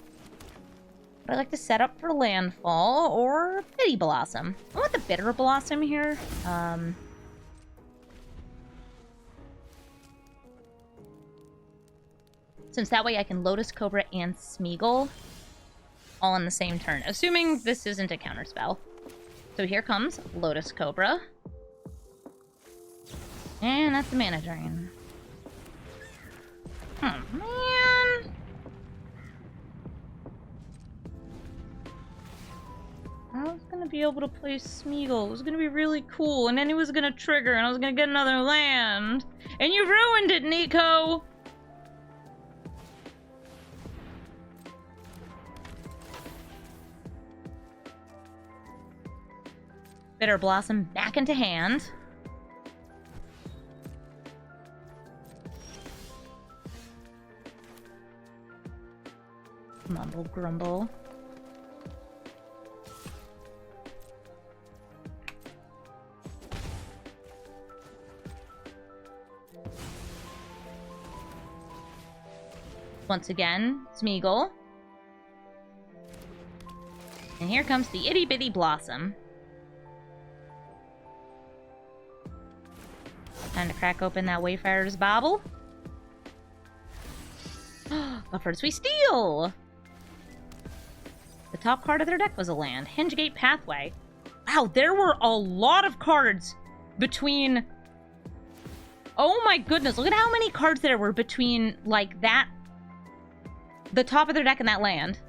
But I like to set up for landfall or Bitty Blossom. I want the Bitter Blossom here. Since that way I can Lotus Cobra and Sméagol all on the same turn, assuming this isn't a counterspell. So here comes Lotus Cobra. And that's the mana drain. Oh, man. I was gonna be able to play Sméagol. It was gonna be really cool, and then it was gonna trigger, and I was gonna get another land. And you ruined it, Niko! Bitter Blossom back into hand. Mumble grumble. Once again, Sméagol. And here comes the Itty Bitty Blossom. Time to crack open that Wayfarer's Bauble. But first we steal! The top card of their deck was a land. Hingegate Pathway. Wow, there were a lot of cards between... Oh my goodness, look at how many cards there were between, like, that... The top of their deck and that land.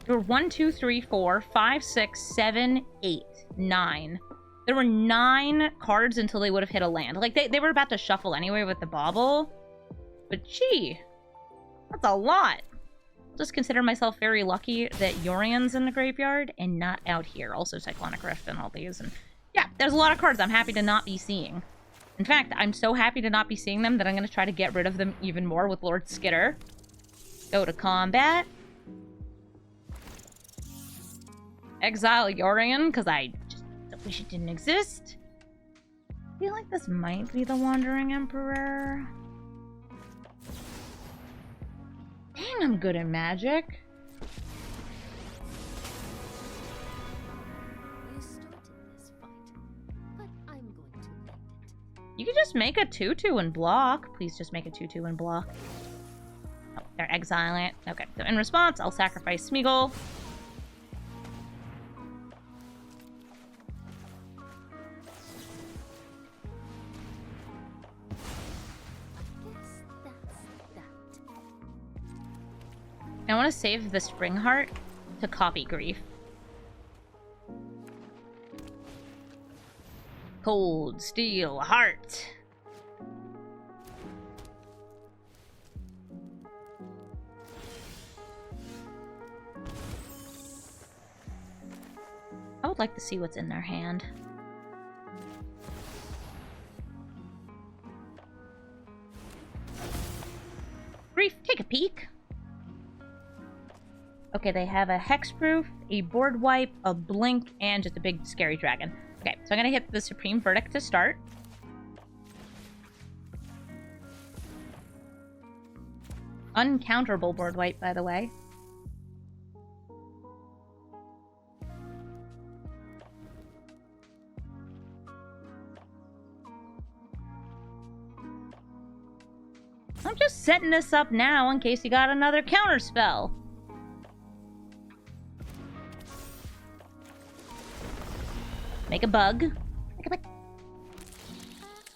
There were 1, 2, 3, 4, 5, 6, 7, 8, 9. There were 9 cards until they would have hit a land. Like, they were about to shuffle anyway with the bauble. But gee, that's a lot. Just consider myself very lucky that Yorion's in the graveyard and not out here. Also Cyclonic Rift and all these. And yeah, there's a lot of cards I'm happy to not be seeing. In fact, I'm so happy to not be seeing them that I'm going to try to get rid of them even more with Lord Skitter. Go to combat. Exile Yorion, because I just wish it didn't exist. I feel like this might be the Wandering Emperor. Dang, I'm good at Magic. You started this fight, but I'm going to end it. You could just make a 2/2 and block. Please just make a 2/2 and block. Oh, they're exiling it. Okay, so in response, I'll sacrifice Sméagol. I want to save the Spring Heart to copy Grief. Cold Steel Heart. I would like to see what's in their hand. Grief, take a peek. Okay, they have a Hexproof, a Board Wipe, a Blink, and just a big scary dragon. Okay, so I'm gonna hit the Supreme Verdict to start. Uncounterable Board Wipe, by the way. I'm just setting this up now in case you got another counterspell. Make a bug. Make a bug.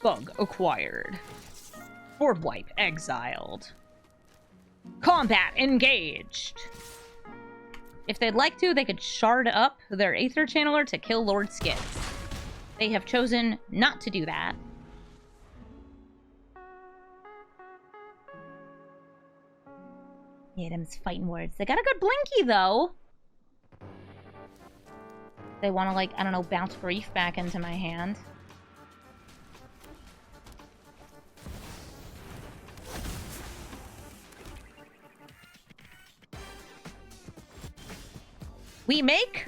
Bug acquired. Board wipe exiled. Combat engaged. If they'd like to, they could shard up their Aether Channeler to kill Lord Skid. They have chosen not to do that. Yeah, them's fighting words. They got a good Blinky, though. They want to, like, I don't know, bounce Grief back into my hand. We make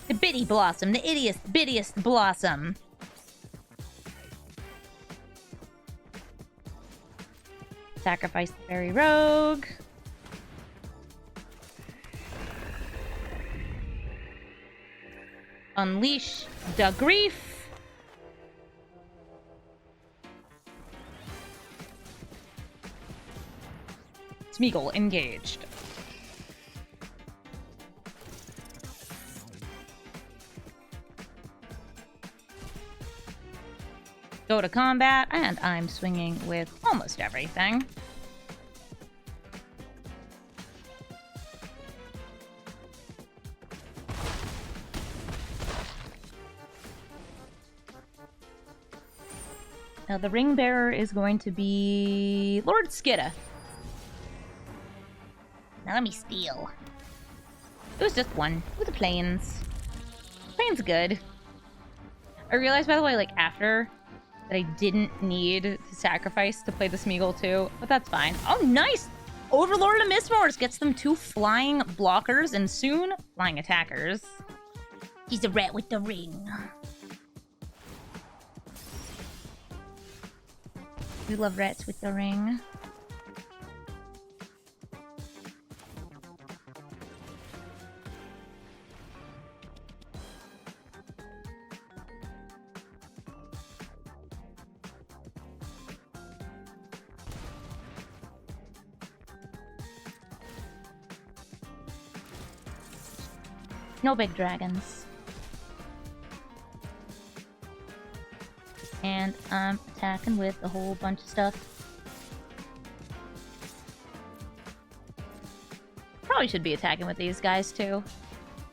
the Bitty Blossom, the ittiest, bittiest blossom. Sacrifice the Fairy Rogue. Unleash the Grief. Sméagol engaged. Go to combat, and I'm swinging with almost everything. Now the ring bearer is going to be Lord Skidda. Now let me steal. It was just one with the plains. Plains good. I realized, by the way, like after that I didn't need to sacrifice to play the Sméagol too, but that's fine. Oh, nice! Overlord of Mistmores gets them 2 flying blockers and soon flying attackers. He's a rat with the ring. We love rats with the ring. No big dragons. And I'm attacking with a whole bunch of stuff. Probably should be attacking with these guys too.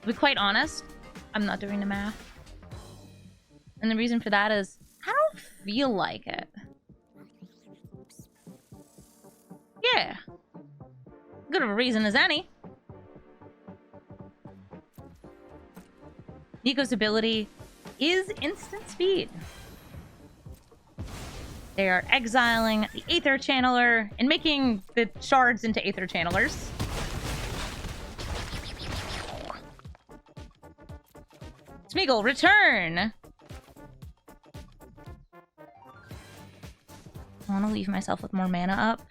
To be quite honest, I'm not doing the math. And the reason for that is, I don't feel like it. Yeah. Good of a reason as any. Niko's ability is instant speed. They are exiling the Aether Channeler and making the shards into Aether Channelers. Sméagol, return! I want to leave myself with more mana up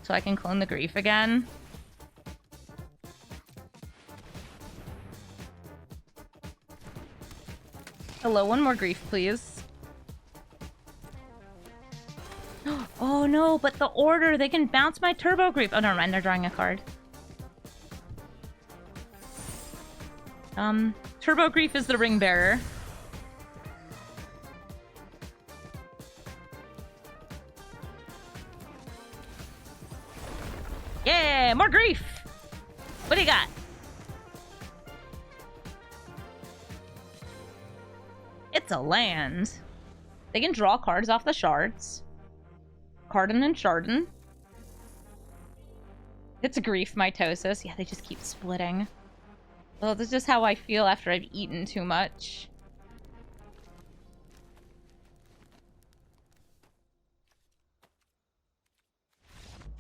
so I can clone the Grief again. Hello, one more Grief, please. Oh no, but the order, they can bounce my Turbo Grief. Oh, never mind, they're drawing a card. Turbo Grief is the Ring Bearer. Yeah, more Grief! What do you got? It's a land. They can draw cards off the shards. Cardin and Chardon. It's a Grief mitosis. Yeah, they just keep splitting. Well, this is just how I feel after I've eaten too much.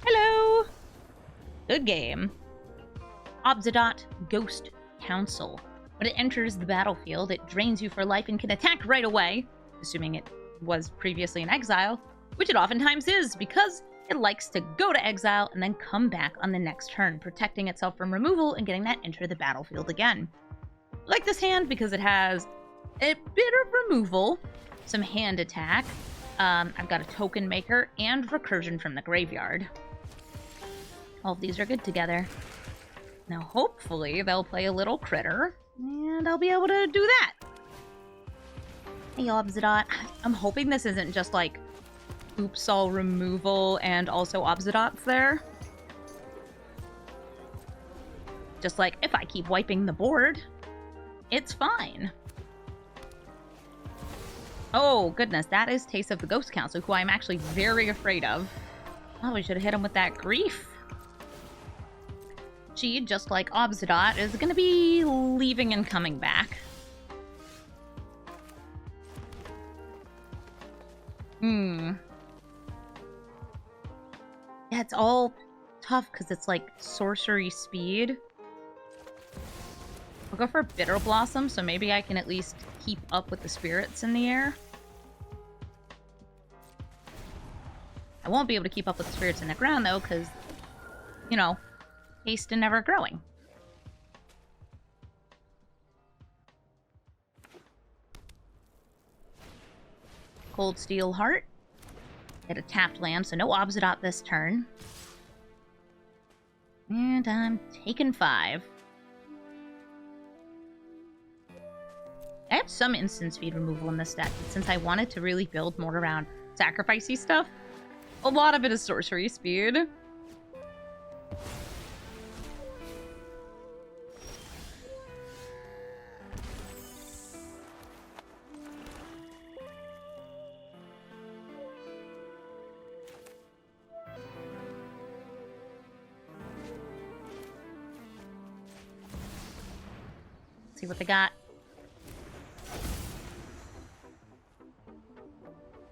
Hello! Good game. Obzedat Ghost Council. When it enters the battlefield, it drains you for life and can attack right away, assuming it was previously in exile, which it oftentimes is, because it likes to go to exile and then come back on the next turn, protecting itself from removal and getting that enter the battlefield again. I like this hand because it has a bit of removal, some hand attack. I've got a token maker and recursion from the graveyard. All of these are good together. Now hopefully they'll play a little critter, and I'll be able to do that. Hey, Obzedat. I'm hoping this isn't just like oops all removal and also Obzedat's there. Just like, if I keep wiping the board, it's fine. Oh, goodness, that is Taste of the Ghost Council, who I'm actually very afraid of. Oh, we should have hit him with that Grief. She, just like Obzedat, is going to be leaving and coming back. Yeah, it's all tough because it's like sorcery speed. I'll go for Bitter Blossom, so maybe I can at least keep up with the spirits in the air. I won't be able to keep up with the spirits in the ground, though, because, you know, haste and never growing. Cold Steel Heart. Get a tapped land, so no Obzedat this turn. And I'm taking 5. I have some instant speed removal in this deck, but since I wanted to really build more around sacrificey stuff, a lot of it is sorcery speed. See what they got.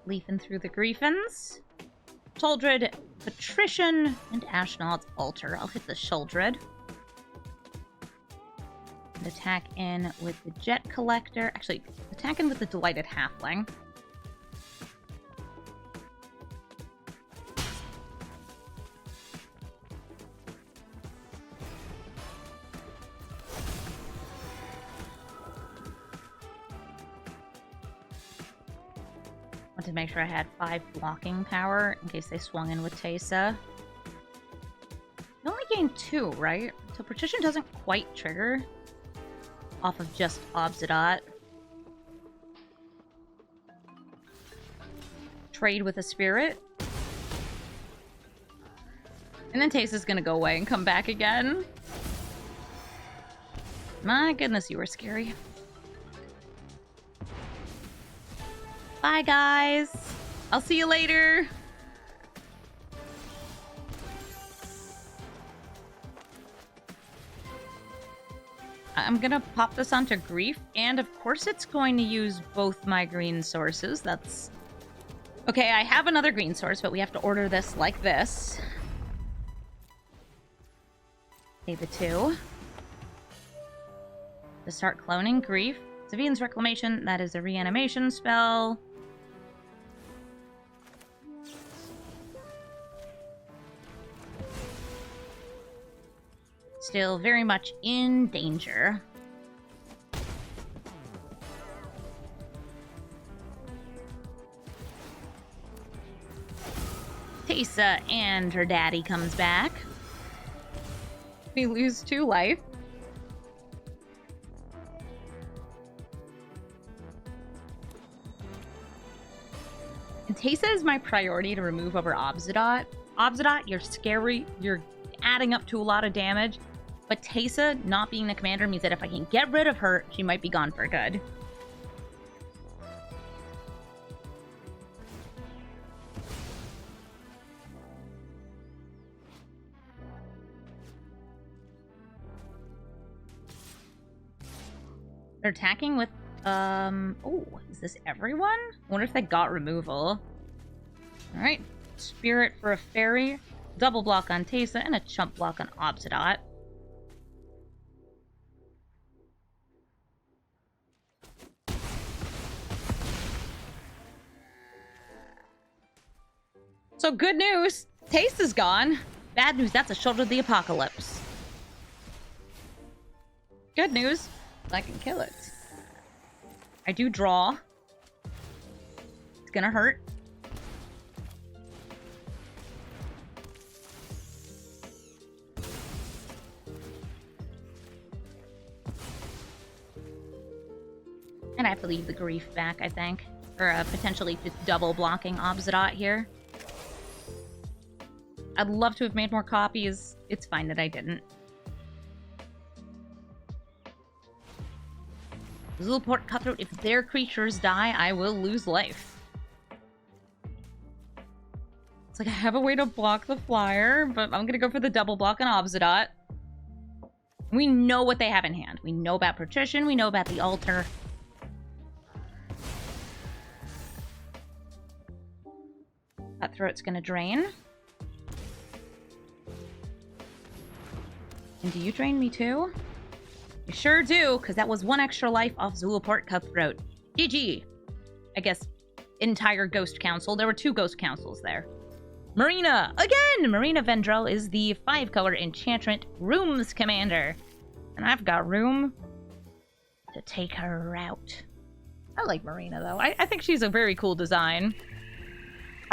Leafing through the Griffins. Sheoldred, Patrician, and Ashnod's Altar. I'll hit the Sheoldred. And attack in with the Jet Collector. Actually, attack in with the Delighted Halfling. To make sure I had 5 blocking power in case they swung in with Teysa. You only gain 2, right? So Patrician doesn't quite trigger off of just Obzedat. Trade with a spirit. And then Teysa's gonna go away and come back again. My goodness, you were scary. Bye, guys. I'll see you later. I'm gonna pop this onto Grief, and of course it's going to use both my green sources. That's... Okay, I have another green source, but we have to order this like this. Pay the 2. To start cloning Grief. Savine's Reclamation, that is a reanimation spell. Still very much in danger. Teysa and her daddy comes back. We lose 2 life. And Teysa is my priority to remove over Obzedat. Obzedat, you're scary. You're adding up to a lot of damage. But Teysa not being the commander means that if I can get rid of her, she might be gone for good. They're attacking with, oh, is this everyone? I wonder if they got removal. Alright, Spirit for a fairy, double block on Teysa, and a chump block on Obzedat. So good news, Teysa's gone. Bad news, that's a Shoulder of the Apocalypse. Good news, I can kill it. I do draw. It's gonna hurt. And I have to leave the Grief back, I think. Or potentially just double blocking Obzedat here. I'd love to have made more copies. It's fine that I didn't. Zulaport Cutthroat, if their creatures die, I will lose life. It's like I have a way to block the flyer, but I'm gonna go for the double block on Obzedat. We know what they have in hand. We know about Patrician, we know about the altar. Cutthroat's gonna drain. And do you drain me too? You sure do, because that was 1 extra life off Zulaport Cutthroat. GG! I guess entire Ghost Council. There were 2 Ghost Councils there. Marina! Again! Marina Vendrell is the 5-color enchantment Rooms Commander. And I've got room to take her out. I like Marina, though. I think she's a very cool design.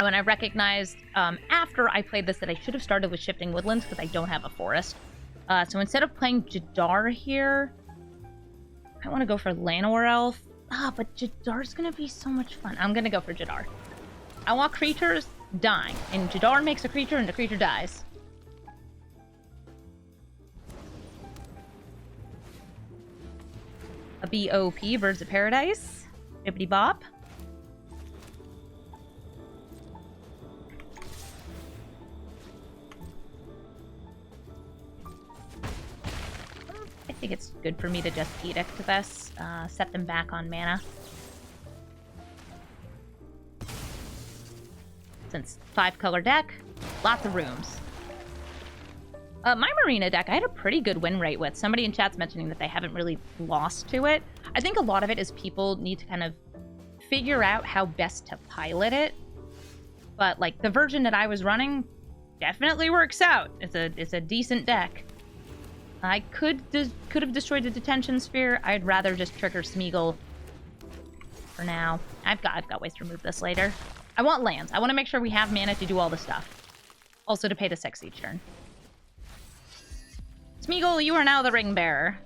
When I recognized, after I played this, that I should have started with Shifting Woodlands, because I don't have a forest. So instead of playing Jadar here, I want to go for Llanowar Elf. But Jadar's going to be so much fun. I'm going to go for Jadar. I want creatures dying, and Jadar makes a creature, and the creature dies. A BOP, Birds of Paradise. Bibbidi Bop. I think it's good for me to just Edict this, set them back on mana. Since 5-color deck, lots of rooms. My Marina deck, I had a pretty good win rate with. Somebody in chat's mentioning that they haven't really lost to it. I think a lot of it is people need to kind of figure out how best to pilot it. But like the version that I was running definitely works out. It's a decent deck. I could have destroyed the detention sphere. I'd rather just trigger Sméagol for now. I've got ways to remove this later. I want lands. I want to make sure we have mana to do all the stuff. Also to pay the 6 each turn. Sméagol, you are now the ring bearer.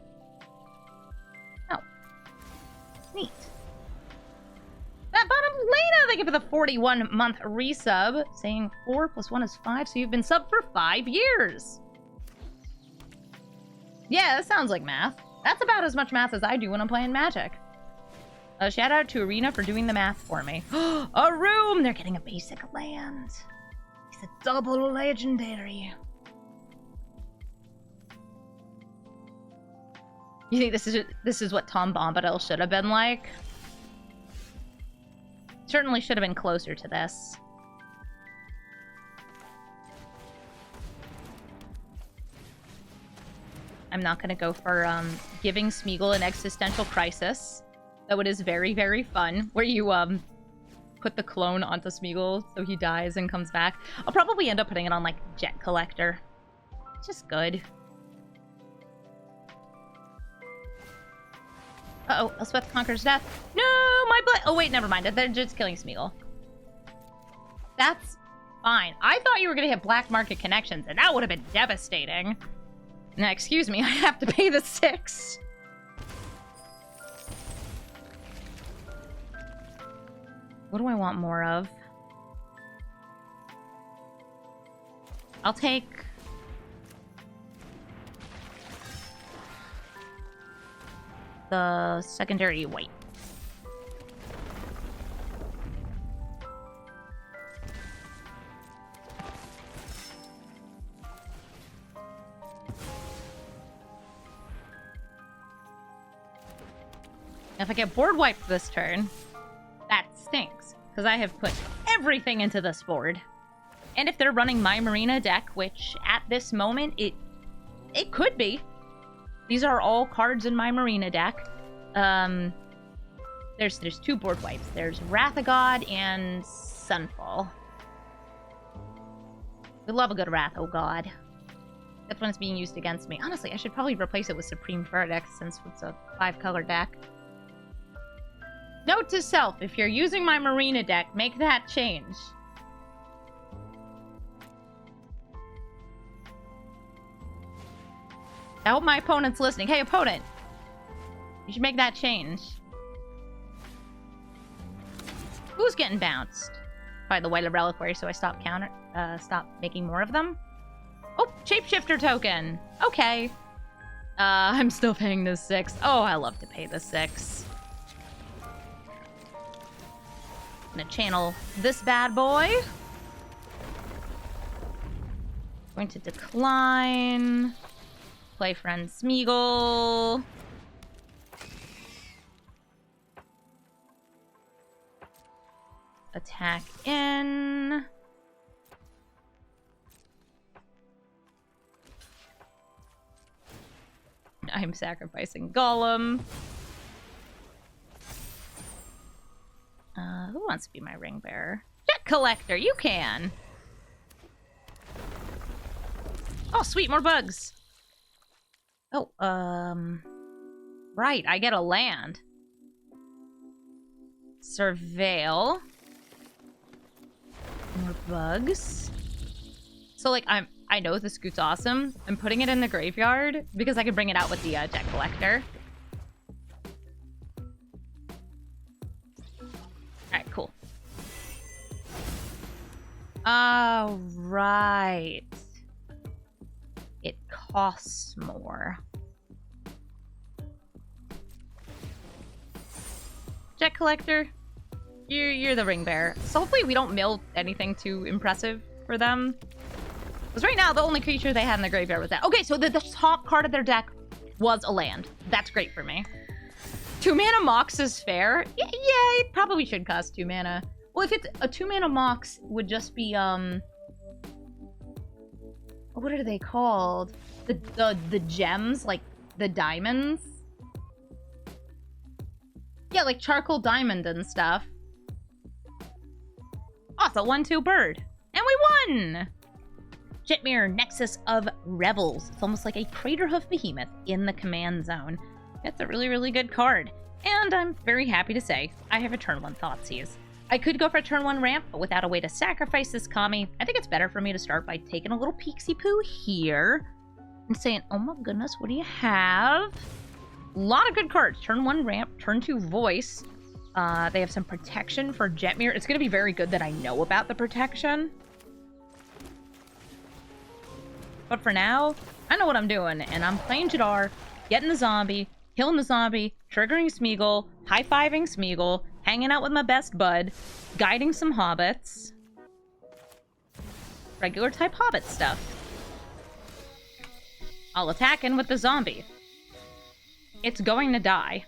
Oh. Neat. That bottom Lena, thank you for the 41-month resub. Saying 4 + 1 is 5, so you've been subbed for 5 years. Yeah, that sounds like math. That's about as much math as I do when I'm playing Magic. Shout out to Arena for doing the math for me. A room! They're getting a basic land. It's a double legendary. You think this is what Tom Bombadil should have been like? Certainly should have been closer to this. I'm not going to go for giving Sméagol an existential crisis, though it is very, very fun, where you put the clone onto Sméagol so he dies and comes back. I'll probably end up putting it on, like, Jet Collector. It's just good. Uh-oh, Elspeth conquers death. No, my butt! Oh, wait, never mind. They're just killing Sméagol. That's fine. I thought you were going to hit Black Market Connections, and that would have been devastating. Now, excuse me, I have to pay the 6. What do I want more of? I'll take... the secondary white. If I get board wiped this turn, that stinks, because I have put everything into this board. And if they're running my Marina deck, which at this moment, it could be. These are all cards in my Marina deck. There's 2 board wipes. There's Wrath of God and Sunfall. We love a good Wrath of God. That's when it's being used against me. Honestly, I should probably replace it with Supreme Verdict since it's a 5-color deck. Note to self, if you're using my Marina deck, make that change. I hope my opponent's listening. Hey, opponent! You should make that change. Who's getting bounced? By the White Reliquary, so I stop making more of them. Oh, Shapeshifter token! Okay. I'm still paying the 6. Oh, I love to pay the 6. I'm gonna channel this bad boy. Going to decline. Play friend Sméagol. Attack in. I'm sacrificing Golem. Who wants to be my ring bearer? Jet Collector, you can. Oh, sweet, more bugs. Oh, right, I get a land. Surveil. More bugs. So, like, I know the Scoot's awesome. I'm putting it in the graveyard because I can bring it out with the Jet Collector. Alright, cool. Oh, right. It costs more. Jet Collector, you're the ring bearer. So hopefully we don't mill anything too impressive for them. Because right now, the only creature they had in the graveyard was that. Okay, so the top card of their deck was a land. That's great for me. 2 mana Mox is fair. Yeah, it probably should cost 2 mana. Well, if it's a 2 mana Mox, would just be, what are they called? The gems, like the diamonds? Yeah, like charcoal diamond and stuff. Oh, it's a 1/2 bird. And we won! Jetmir, Nexus of Revels. It's almost like a Craterhoof Behemoth in the command zone. It's a really, really good card. And I'm very happy to say I have a turn 1 Thoughtseize. I could go for a turn 1 ramp, but without a way to sacrifice this Kami, I think it's better for me to start by taking a little peeksy-poo here and saying, oh my goodness, what do you have? A lot of good cards. Turn 1 ramp, turn 2 voice. They have some protection for Jetmir. It's going to be very good that I know about the protection. But for now, I know what I'm doing, and I'm playing Jadar, getting the zombie, killing the zombie, triggering Sméagol, high-fiving Sméagol, hanging out with my best bud, guiding some hobbits. Regular type hobbit stuff. I'll attack in with the zombie. It's going to die.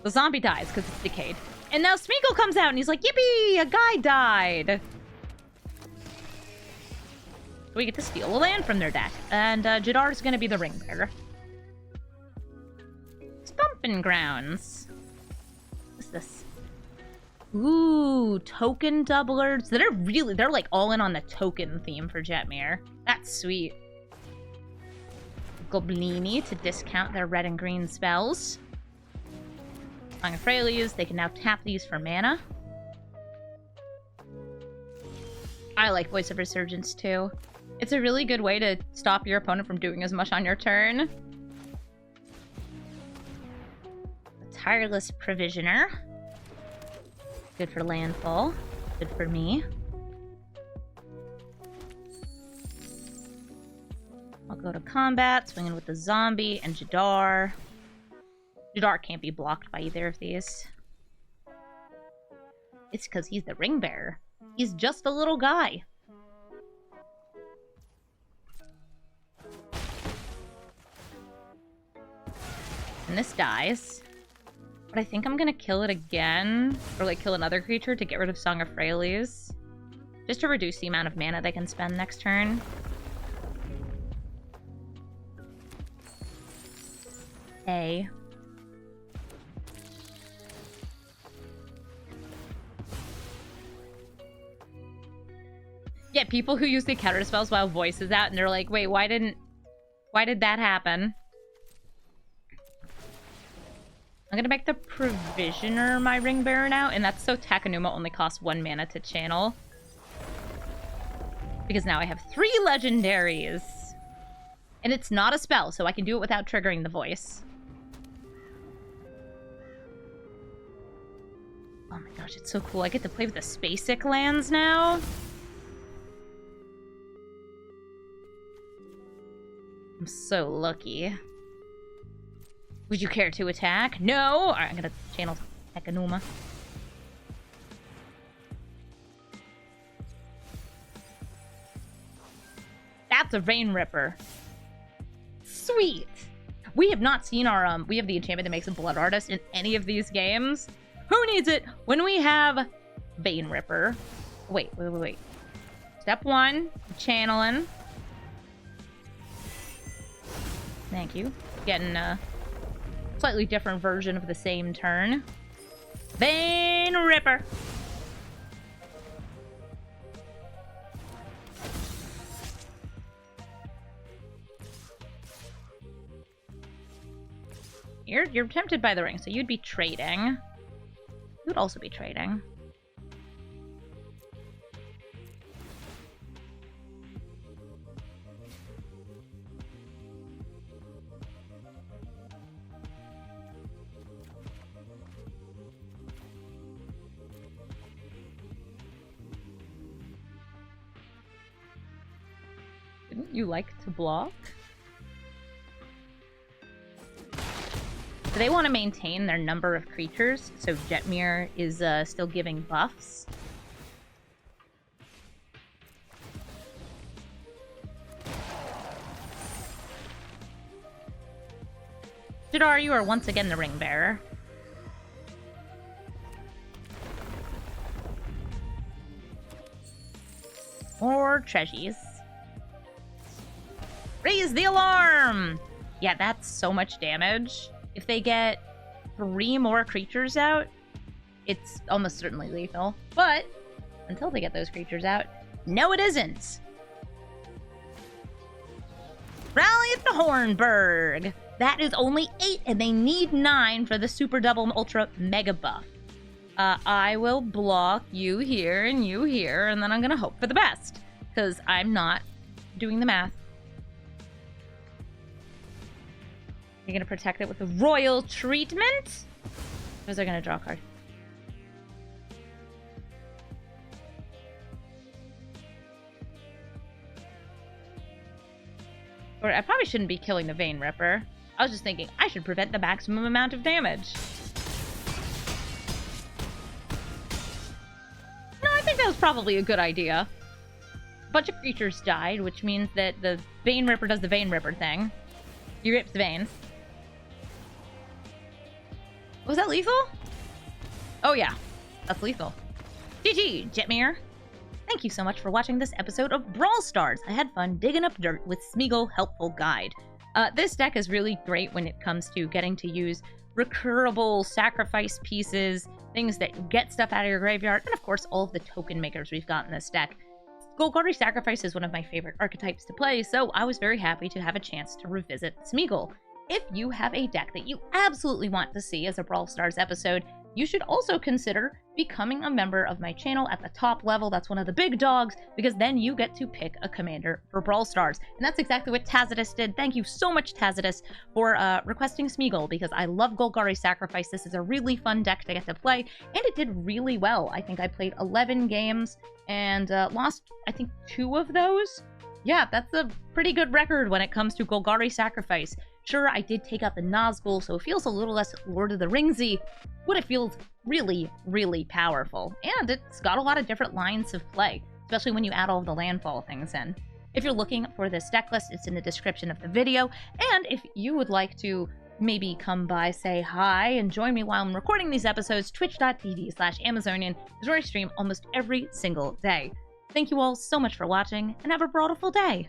The zombie dies because it's decayed. And now Sméagol comes out and he's like, yippee! A guy died! We get to steal a land from their deck. And Jadar's gonna be the ring bearer. Stomping Grounds. What's this? Ooh, token doublers. They're like all in on the token theme for Jetmir. That's sweet. Goblini to discount their red and green spells. Song of Freylies, they can now tap these for mana. I like Voice of Resurgence too. It's a really good way to stop your opponent from doing as much on your turn. A Tireless Provisioner. Good for landfall. Good for me. I'll go to combat, swinging with the zombie and Jadar. Jadar can't be blocked by either of these. It's because he's the ring bearer. He's just a little guy. And this dies. But I think I'm gonna kill it again. Or like kill another creature to get rid of Song of Freylies. Just to reduce the amount of mana they can spend next turn. A. Yeah, people who use the counter spells while voice is out and they're like, wait, why did that happen? I'm gonna make the Provisioner my ring bearer now, and that's so Takenuma only costs 1 mana to channel. Because now I have 3 legendaries. And it's not a spell, so I can do it without triggering the voice. Oh my gosh, it's so cool. I get to play with the Spacek lands now. I'm so lucky. Would you care to attack? No! Alright, I'm gonna channel Takenuma. That's a Vein Ripper. Sweet! We have not seen our, we have the enchantment that makes a Blood Artist in any of these games. Who needs it when we have Vein Ripper? Wait. Step 1, channeling. Thank you. Getting a slightly different version of the same turn. Vein Ripper! You're tempted by the ring, so you'd be trading. You'd also be trading. Didn't you like to block? So they want to maintain their number of creatures, so Jetmir is still giving buffs. Jadar, you are once again the ring bearer. More treasures. Raise the alarm! Yeah, that's so much damage. If they get 3 more creatures out, it's almost certainly lethal. But until they get those creatures out, no it isn't. Rally at the Hornburg. That is only 8 and they need 9 for the Super Double Ultra Mega Buff. I will block you here, and then I'm gonna hope for the best. Because I'm not doing the math. You're gonna protect it with the royal treatment? Or is I gonna draw a card? Or I probably shouldn't be killing the Vein Ripper. I was just thinking, I should prevent the maximum amount of damage. No, I think that was probably a good idea. A bunch of creatures died, which means that the Vein Ripper does the Vein Ripper thing. You ripped the veins. Was that lethal? Oh yeah, that's lethal. GG, Jetmir. Thank you so much for watching this episode of Brawl Stars. I had fun digging up dirt with Sméagol Helpful Guide. This deck is really great when it comes to getting to use recurable sacrifice pieces, things that get stuff out of your graveyard, and of course all of the token makers we've got in this deck. Golgari Sacrifice is one of my favorite archetypes to play, so I was very happy to have a chance to revisit Sméagol. If you have a deck that you absolutely want to see as a Brawl Stars episode, you should also consider becoming a member of my channel at the top level. That's one of the big dogs, because then you get to pick a commander for Brawl Stars. And that's exactly what Tacitus did. Thank you so much, Tacitus, for requesting Sméagol, because I love Golgari Sacrifice. This is a really fun deck to get to play, and it did really well. I think I played 11 games and lost, I think, 2 of those. Yeah, that's a pretty good record when it comes to Golgari Sacrifice. Sure, I did take out the Nazgul, so it feels a little less Lord of the Ringsy, but it feels really, really powerful. And it's got a lot of different lines of play, especially when you add all of the landfall things in. If you're looking for this deck list, it's in the description of the video. And if you would like to maybe come by, say hi, and join me while I'm recording these episodes, twitch.tv/Amazonian is where I stream almost every single day. Thank you all so much for watching, and have a brawlful day!